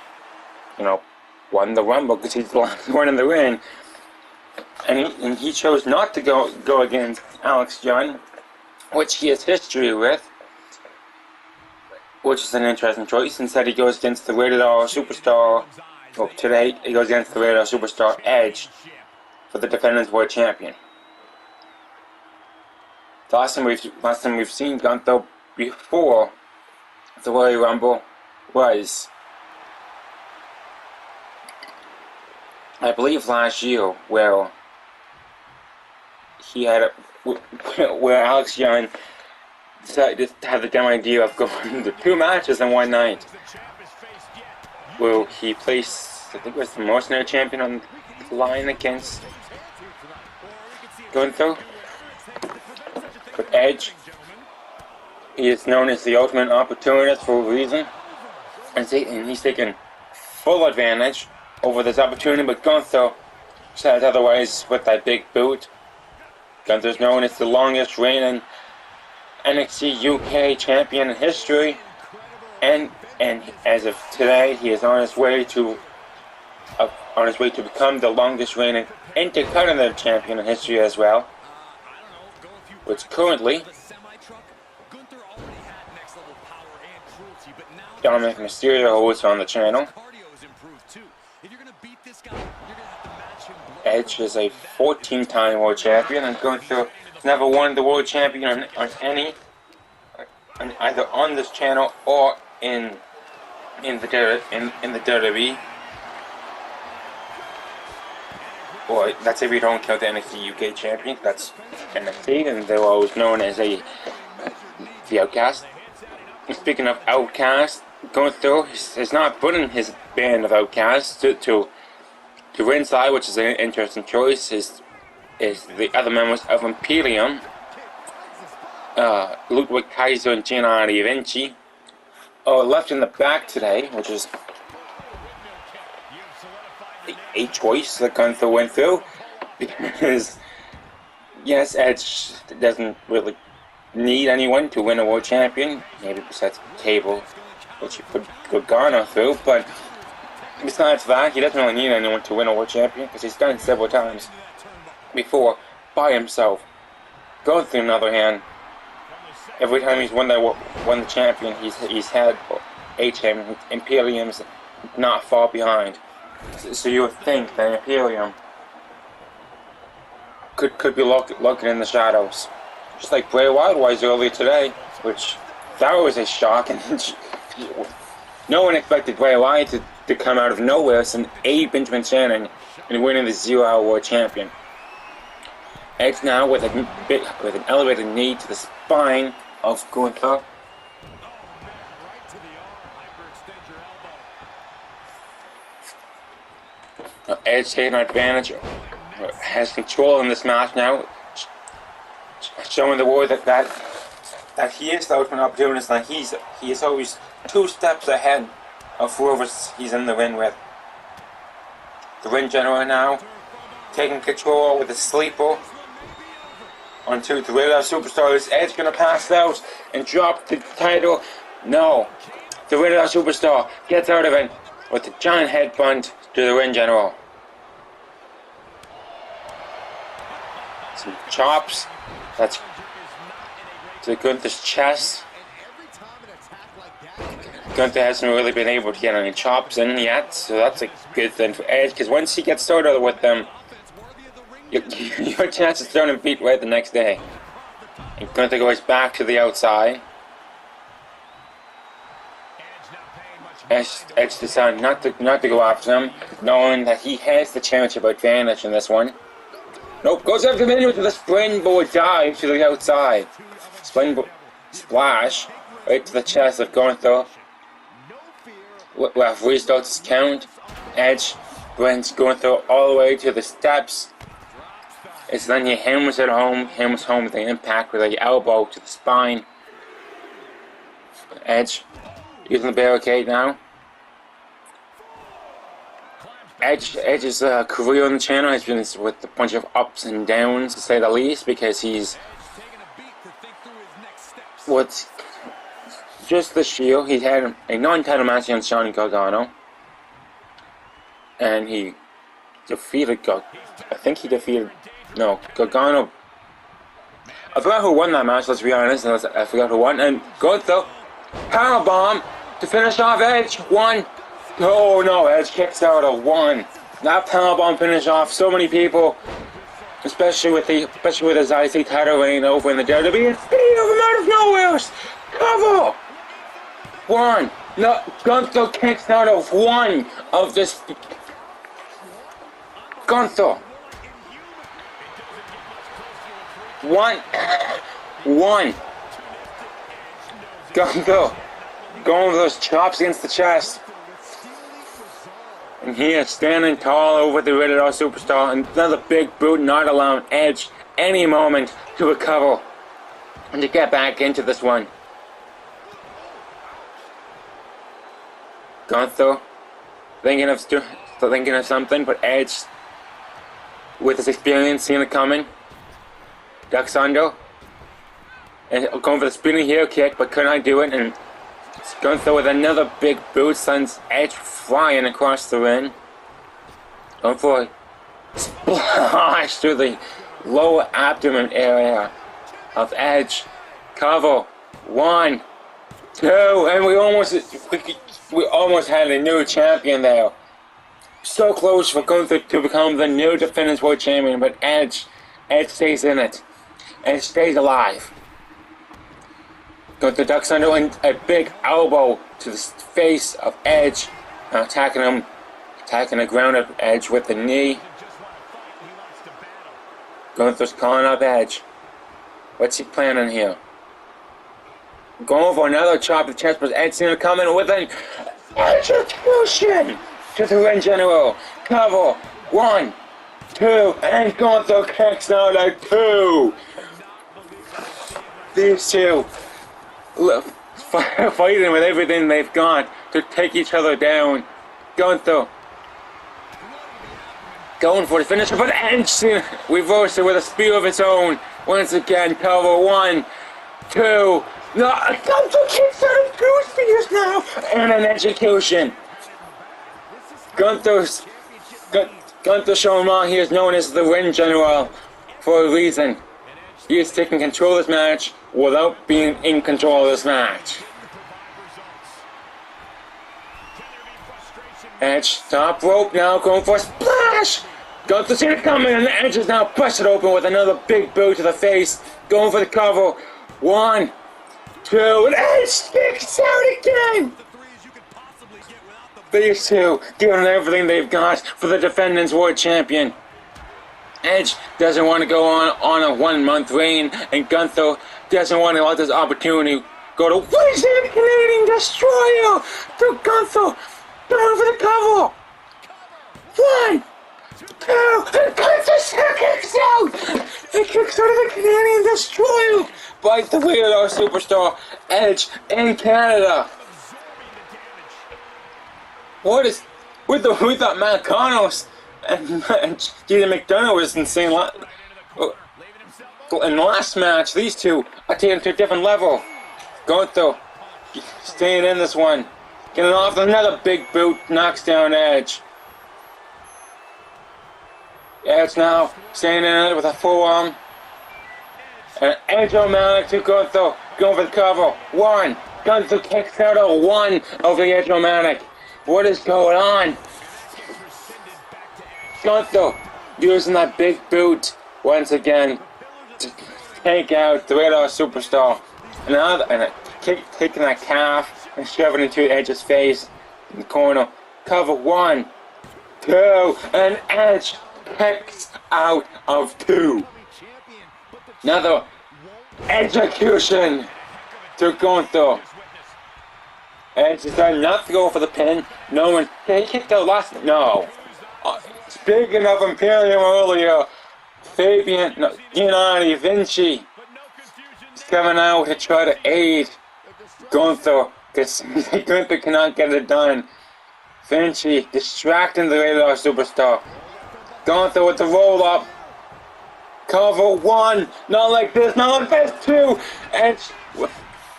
won the Rumble because he's the last one in the ring. And he chose not to go against Alex Young, which he has history with, which is an interesting choice. Instead, he goes against the Rated R Superstar. Well, today he goes against the Rated R Superstar Edge for the Defendence World Champion. The last time we've seen Gunther before the Royal Rumble was, I believe, last year, where where Alex Young decided to have the dumb idea of going to 2 matches in one night. Where he placed, I think it was the Mercenary Champion on the line against Gunther. But Edge, he is known as the ultimate opportunist for a reason. And he's taken full advantage over this opportunity, but Gunther says otherwise with that big boot. Gunther's known as the longest reigning NXT UK champion in history, and as of today, he is on his way to become the longest reigning Intercontinental champion in history as well, which currently Dominic Mysterio, who is on the channel. Edge is a 14-time world champion and Gunther never won the world champion on either on this channel or in the WWE. Well, that's if you don't count the NXT UK champion. That's NXT, and they were always known as the Outcast. And speaking of Outcast, Gunther has not put in his band of Outcasts to ringside, which is an interesting choice. Is the other members of Imperium, Ludwig Kaiser and Gianni Vinci, are left in the back today, which is a choice that Gunther went through, because yes, Edge doesn't really need anyone to win a world champion, maybe besides Cable, which he put Gargano through, but besides that, he doesn't really need anyone to win a world champion, because he's done it several times before by himself. Gunther, on the other hand, every time he's won the champion, he's had a champion. Imperium's not far behind. So you would think that Imperium could be lurking in the shadows, just like Bray Wyatt was earlier today, which that was a shock, and no one expected Bray Wyatt to come out of nowhere and aid Benjamin Shannon in winning the 0-Hour World Champion. Edge now with an elevated knee to the spine of Gunther. Edge taking advantage, has control in this match now, showing the world that he is the ultimate opportunist, and he is always 2 steps ahead of whoever he's in the ring with. The ring general now taking control with a sleeper onto the Radar Superstar. Is Edge gonna pass out and drop the title? No. The Radar Superstar gets out of it with a giant headbutt to the ring general. Some chops. That's to Gunther's chest. Gunther hasn't really been able to get any chops in yet, so that's a good thing for Edge, because once he gets started with them, your chances of turning beat right the next day. And Gunther goes back to the outside. Edge decided not to go after him, knowing that he has the championship advantage in this one. Nope, goes after him with a springboard dive to the outside. Springboard splash right to the chest of Gunther. Referee starts his count. Edge brings Gunther all the way to the steps. It's then he hammers home with an impact with an elbow to the spine. Edge using the barricade now. Edge's career on the channel has been with a bunch of ups and downs, to say the least, because he's just this year he had a non-title match against Johnny Gargano, and he defeated Gargano. I forgot who won that match, let's be honest. I forgot who won. And Gunther, powerbomb to finish off Edge. 1. Oh no, Edge kicks out a 1. That powerbomb finish off so many people, especially with his IC title reign over in the WWE. And speed of him out of nowhere. Cover. 1. No, Gunther kicks out of 1 of this. Gunther. 1. Gunther going with those chops against the chest. And he is standing tall over the Radar Superstar. And another big boot, not allowing Edge any moment to recover and to get back into this one. Gunther thinking of something, but Edge, with his experience, seeing it coming, ducks under, and going for the spinning heel kick, but could not do it, and Gunther with another big boot sends Edge flying across the ring. Going for a splash through the lower abdomen area of Edge. Cover. 1. 2, and we almost had a new champion there. So close for Gunther to become the new Defendence World Champion, but Edge stays in it. Edge stays alive. Gunther ducks under a big elbow to the face of Edge, attacking the grounded Edge with the knee. Gunther's calling up Edge. What's he planning here? Going for another chop to the chest, but Edge seems to come in with an execution to the ring general. Cover. 1, 2, and Gunther kicks out at 2. These two fighting with everything they've got to take each other down. Gunther going for the finisher, but Edge reversed it with a spear of its own. Once again, cover. 1, 2. No, Gunther kicks out of 2 spears now, and an execution. Gunther showing why he is known as the ring general for a reason. He is taking control of this match without being in control of this match. Edge, top rope now, going for a splash! Gunther's here to come in, and Edge is now busted open with another big boot to the face. Going for the cover. 1, 2, and Edge kicks out again! These two giving everything they've got for the Defendence World Champion. Edge doesn't want to go on a 1-month reign, and Gunther doesn't want to let this opportunity go to waste. The Canadian Destroyer to Gunther, going for the cover. 1, 2, and Gunther still kicks out. He kicks out of the Canadian Destroyer by the weirdo superstar Edge in Canada. What is with we thought McDonough and Tegan McDonough was insane. In the last match, these two are taken to a different level. Gunther staying in this one, getting off another big boot, knocks down Edge. Edge now staying in it with a forearm. And Edge automatic to Gunther, going for the cover. 1, Gunther kicks out a 1 over the Edge automatic. What is going on? Gunther using that big boot once again to take out the radar superstar. And taking that calf and shoving it into Edge's face in the corner. Cover. 1, 2, and Edge kicks out of 2. Another execution to Gunther. Edge decided not to go for the pin. No one. He kicked out last. No. Speaking of Imperium earlier, Gianni Vinci is coming out to try to aid Gunther because Gunther cannot get it done. Vinci distracting the radar superstar. Gunther with the roll up. Cover. 1. Not like this. Not like this. 2. Edge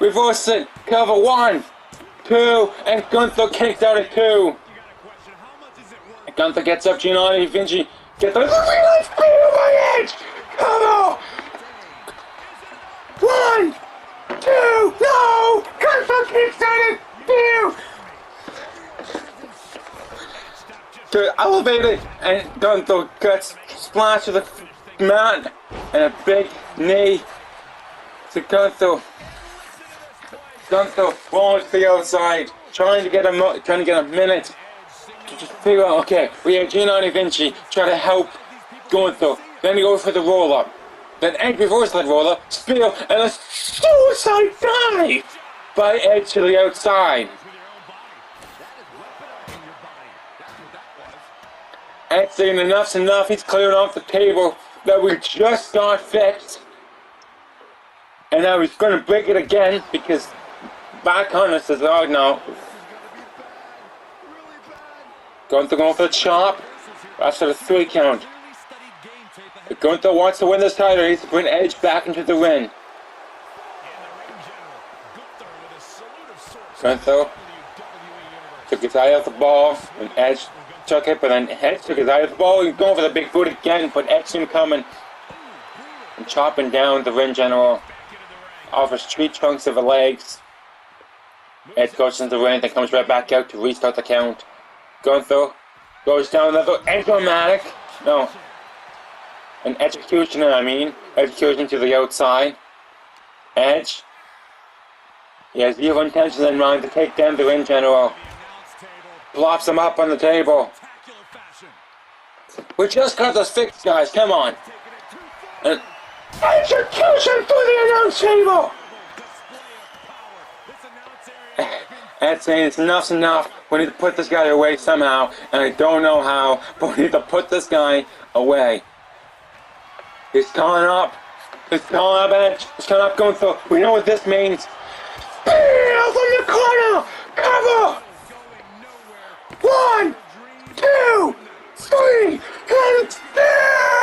reverse it. Cover. 1, 2, and Gunther kicks out at 2. Gunther gets up, Gianni Vinci gets the real spear by Edge. Cover. 1, 2, no! Gunther kicks out at 2. To elevate it, and Gunther gets splashed to the mat, and a big knee to Gunther. Gunther falls to the outside, trying to get a minute to just figure out. Okay, we have Gianni Vinci try to help Gunther. Then he goes for the roll up. Then Edge reverses that roll up, spear, and a suicide dive by Edge to the outside. Edge saying enough's enough. He's clearing off the table that we just got fixed, and now he's going to break it again because. Back on us says, oh no. Gunther going for the chop. That's at a 3 count. If Gunther wants to win this title, he needs to bring Edge back into the ring. Gunther took his eye off the ball, and Edge took it, but then Edge took his eye off the ball. He's going for the big boot again, but Edge soon coming and chopping down the ring general off his 3 chunks of the legs. Edge goes into the ring, then comes right back out to restart the count. Gunther goes down level, dramatic. No. An executioner, I mean. Execution to the outside. Edge. He has zero intentions in mind to take down the ring general. Plops him up on the table. We just got this fixed, guys, come on. An execution through the announce table! Ed's saying it's enough's enough. We need to put this guy away somehow, and I don't know how, but we need to put this guy away. He's calling up. He's calling up Edge. He's calling up going through. We know what this means. Bam! From the corner! Cover! 1, 2, 3, and still!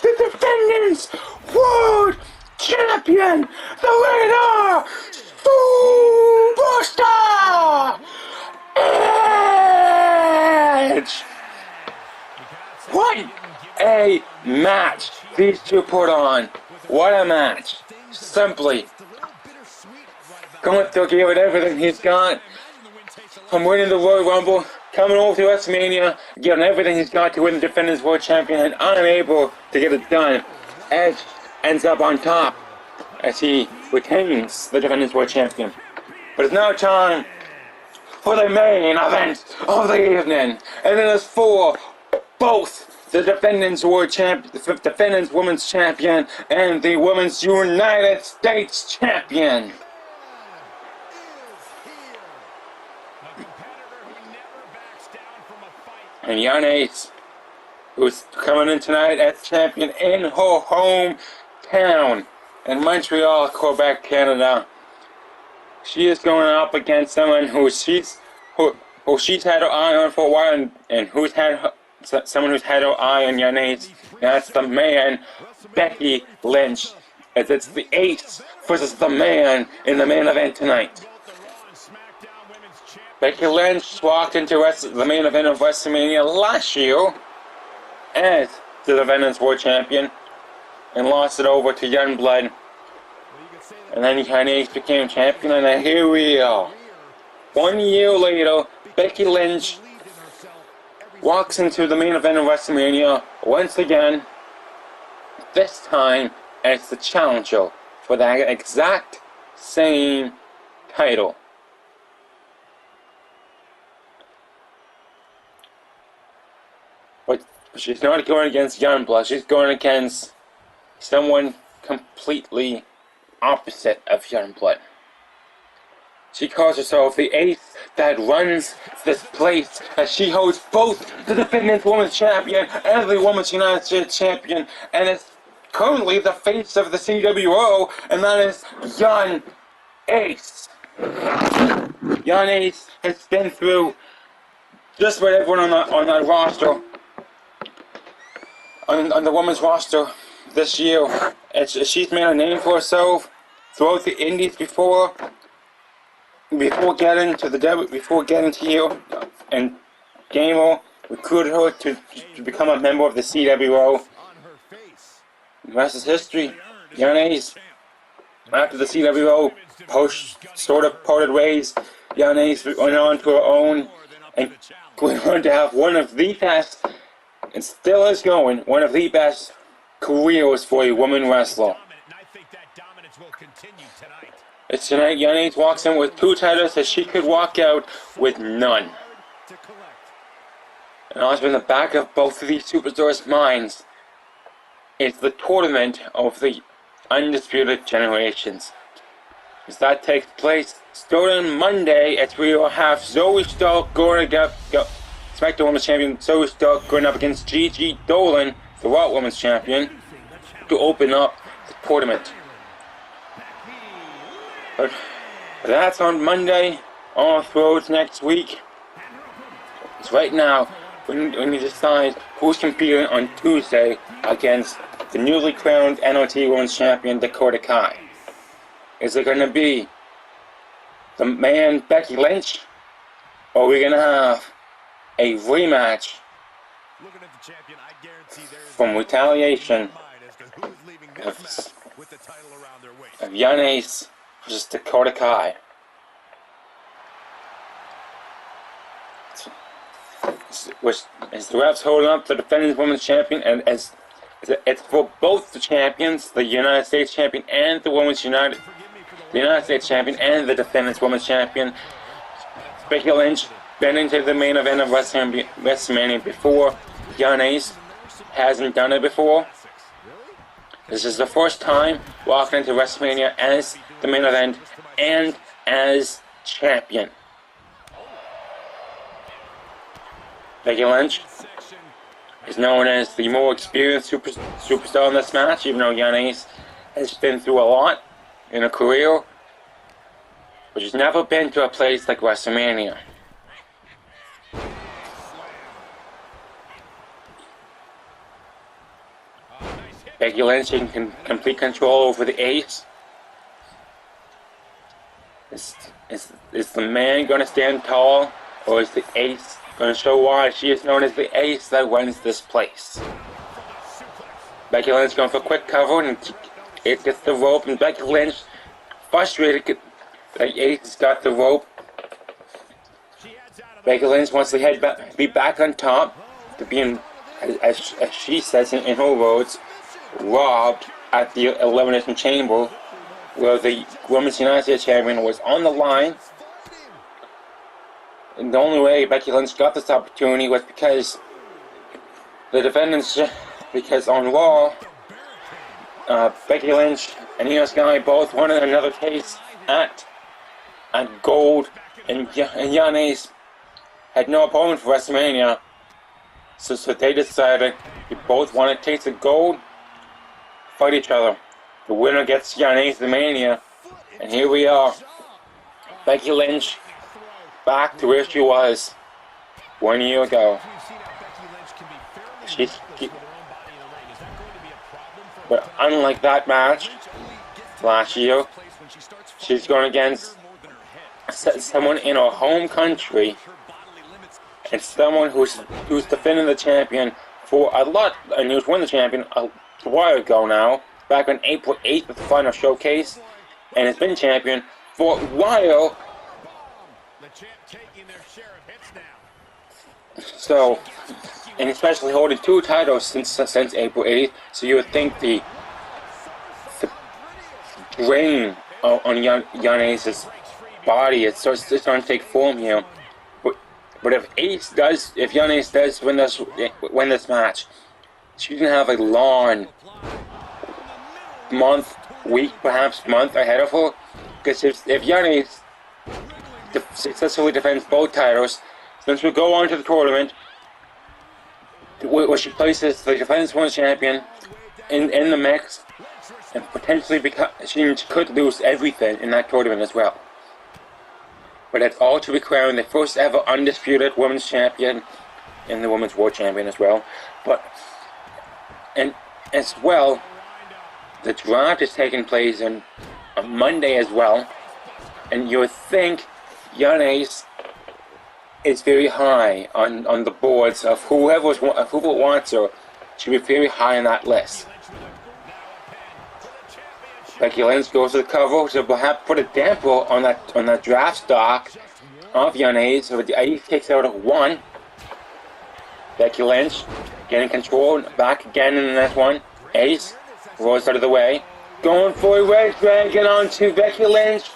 The Defendence World Champion! The winner! Superstar! Edge! What a match these two put on. What a match. Simply Gunther gave it everything he's got. From winning the Royal Rumble, coming over to WrestleMania, giving everything he's got to win the Defendence World Champion, and unable to get it done. Edge ends up on top as he retains the Defendence World Champion. But it's now time for the main event of the evening, and it is for both the Defendence World Champion, the Defendence Women's Champion, and the Women's United States Champion. And Yanez, who's coming in tonight as champion in her hometown in Montreal, Quebec, Canada. She is going up against someone who she's had her eye on for a while, and who's had someone who's had her eye on Yanez. That's the man, Becky Lynch, as it's the ace versus the man in the main event tonight. Becky Lynch walked into the main event of WrestleMania last year as the Defendence World Champion and lost it over to Youngblood. And then Yanez became champion, and then here we are. 1 year later, Becky Lynch walks into the main event of WrestleMania once again, this time as the challenger for that exact same title. But she's not going against Youngblood, she's going against someone completely opposite of Youngblood. She calls herself the ace that runs this place, as she holds both the Defendence Women's Champion and the Women's United States Champion, and is currently the face of the CWO, and that is Young Ace. Young Ace has been through just about everyone on that roster, on the women's roster this year. She's made a name for herself throughout the Indies before getting to here, and Gamer recruited her to become a member of the CWO. The rest is history. Yanez, after the CWO sort of parted ways, Yanez went on to her own and went on to have one of the best, and still is going, one of the best careers for a woman wrestler. It's tonight Yanez walks in with 2 titles as she could walk out with none. And also in the back of both of these superstars' minds is the tournament of the Undisputed Generations. As that takes place starting Monday, as we will have Zoe Stark going against SmackDown Women's Champion Zoe Stark going up against Gigi Dolan, the Raw Women's Champion, to open up the tournament. But that's on Monday, off roads next week. So right now, we need to decide who's competing on Tuesday against the newly crowned NRT Women's Champion Dakota Kai. Is it going to be the man Becky Lynch, or are we going to have a rematch from Retaliation of Yanez versus Dakota Kai? As the refs holding up the Defendence Women's Champion, and as it's for both the champions, the United States Champion and the United States Champion and the Defendence Women's Champion. Becky Lynch been into the main event of WrestleMania before. Yanez hasn't done it before. This is the first time walking into WrestleMania as the main event and as champion. Becky Lynch is known as the more experienced superstar in this match, even though Yanez has been through a lot in her career, but she's never been to a place like WrestleMania. Becky Lynch in complete control over the ace. Is the man going to stand tall, or is the ace going to show why she is known as the ace that wins this place? Becky Lynch going for a quick cover, and it gets the rope, and Becky Lynch, frustrated that ace has got the rope. Becky Lynch wants to be back on top, to being, as she says in her words, robbed at the Elimination Chamber, where the Women's United States Champion was on the line. And the only way Becky Lynch got this opportunity was because because on Raw, Becky Lynch and Io Sky both wanted another case at Gold, and Yanez had no opponent for WrestleMania, so they decided they both wanted to take the gold, fight each other. The winner gets Yanez the Mania, and here we are. Becky Lynch back to where she was 1 year ago. But unlike that match last year, she's going against someone in her home country, and someone who's defending the champion for a lot, and who's won the champion a while ago now, back on April 8th with the final showcase, and has been champion for a while. So, and especially holding two titles since April 8th, so you would think the drain on Yanez's body is starting to take form here. But if Yanez does win this match, she's gonna have a long week, perhaps month ahead of her. Because if Yanez successfully defends both titles, then she'll go on to the tournament, where she places the Defendence World Champion in the mix, and potentially she could lose everything in that tournament as well. But it's all to be crowned the first ever undisputed Women's Champion and the Women's World Champion as well. And as well, the draft is taking place on Monday as well, and you would think Yanez is very high on the boards of whoever wants her. Should be very high on that list. Becky Lynch goes to the cover to perhaps put a damper on that draft stock of Yanez. So the ace takes out a 1. Becky Lynch getting control, back again in the next one. Ace rolls out of the way, going for a red dragon onto Becky Lynch.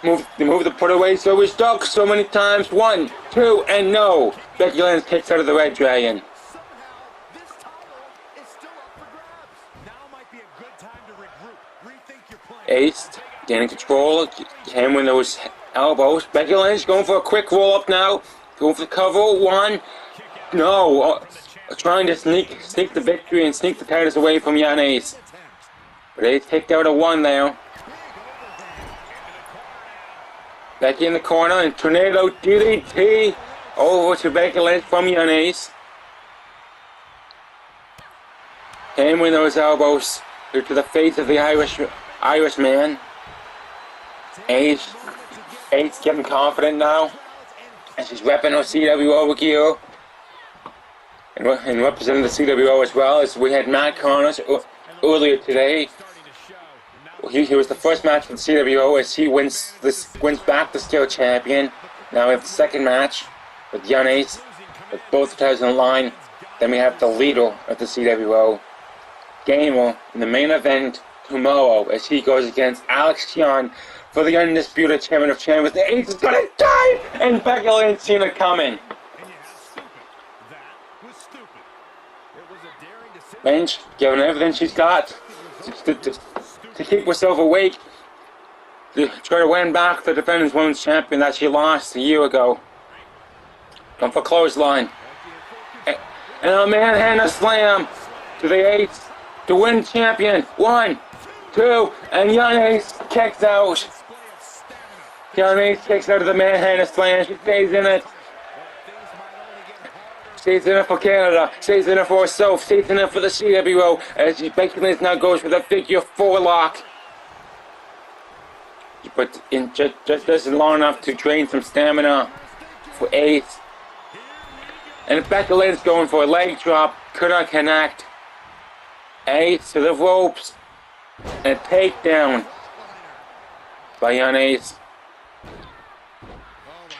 Move the put away, so we're stuck so many times. 1, 2, and no. Becky Lynch kicks out of the red dragon. Ace gaining control, came with those elbows. Becky Lynch going for a quick roll up now, going for the cover. 1, no, trying to sneak the victory and sneak the titles away from Yanez. But they kicked out a 1 there. Becky in the corner, and tornado DDT over to Becky Lynch from Yanez. Came with those elbows to the face of the Irish man. Ace getting confident now, and she's repping her CWO gear and representing the CWO as well. As we had Matt Connors earlier today. He was the first match for the CWO as he wins back the still champion. Now we have the second match with Young Ace, with both titles on the line. Then we have the leader of the CWO, Gamer, in the main event tomorrow as he goes against Alex Young for the undisputed champion of champions. The Ace is gonna die, and Becky Lynch seen it coming. Lynch giving everything she's got to keep herself awake, to try to win back the Defendence Women's Champion that she lost a year ago. Going for clothesline. And a manhandle slam to the Ace to win champion. 1, 2, and Young Ace kicks out. Young Ace kicks out of the manhandle slam. She stays in it. Stays in it for Canada. Stays in it for herself. Stays in it for the CWO. As Becky Lynch now goes for the figure 4 lock. But in just isn't long enough to drain some stamina for Ace. And Becky Lynch going for a leg drop. Could not connect. Ace to the ropes. And a takedown by Young Ace.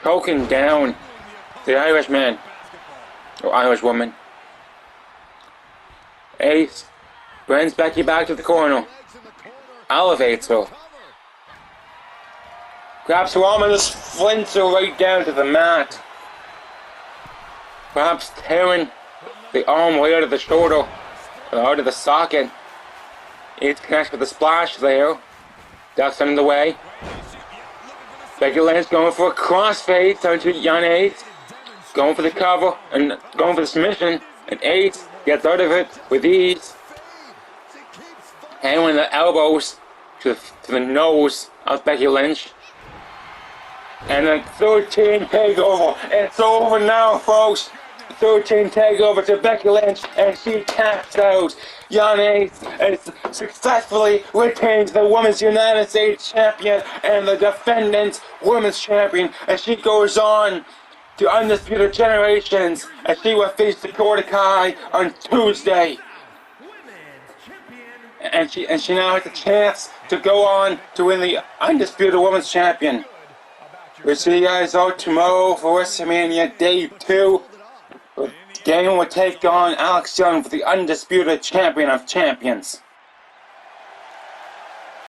Choking down the Irishman. Or Irish woman. Ace brings Becky back to the corner. Elevates her. Grabs her arm and just flints her right down to the mat. Perhaps tearing the arm right out of the shoulder, or out of the socket. Ace connects with the splash there. Ducks under the way. Becky Lynch going for a crossface onto Young Ace. Going for the cover and going for the submission. And Ace gets out of it with ease. Handling the elbows to the nose of Becky Lynch. And a 13 takeover. It's over now, folks. 13 takeover to Becky Lynch, and she taps out. Young Ace has successfully retains the Women's United States Champion and the Defendance Women's Champion as she goes on to Undisputed Generations as she will face Dakota Kai on Tuesday. And she now has a chance to go on to win the Undisputed Women's Champion. We'll see you guys out tomorrow for WrestleMania Day 2. The game will take on Alex Young for the Undisputed Champion of Champions.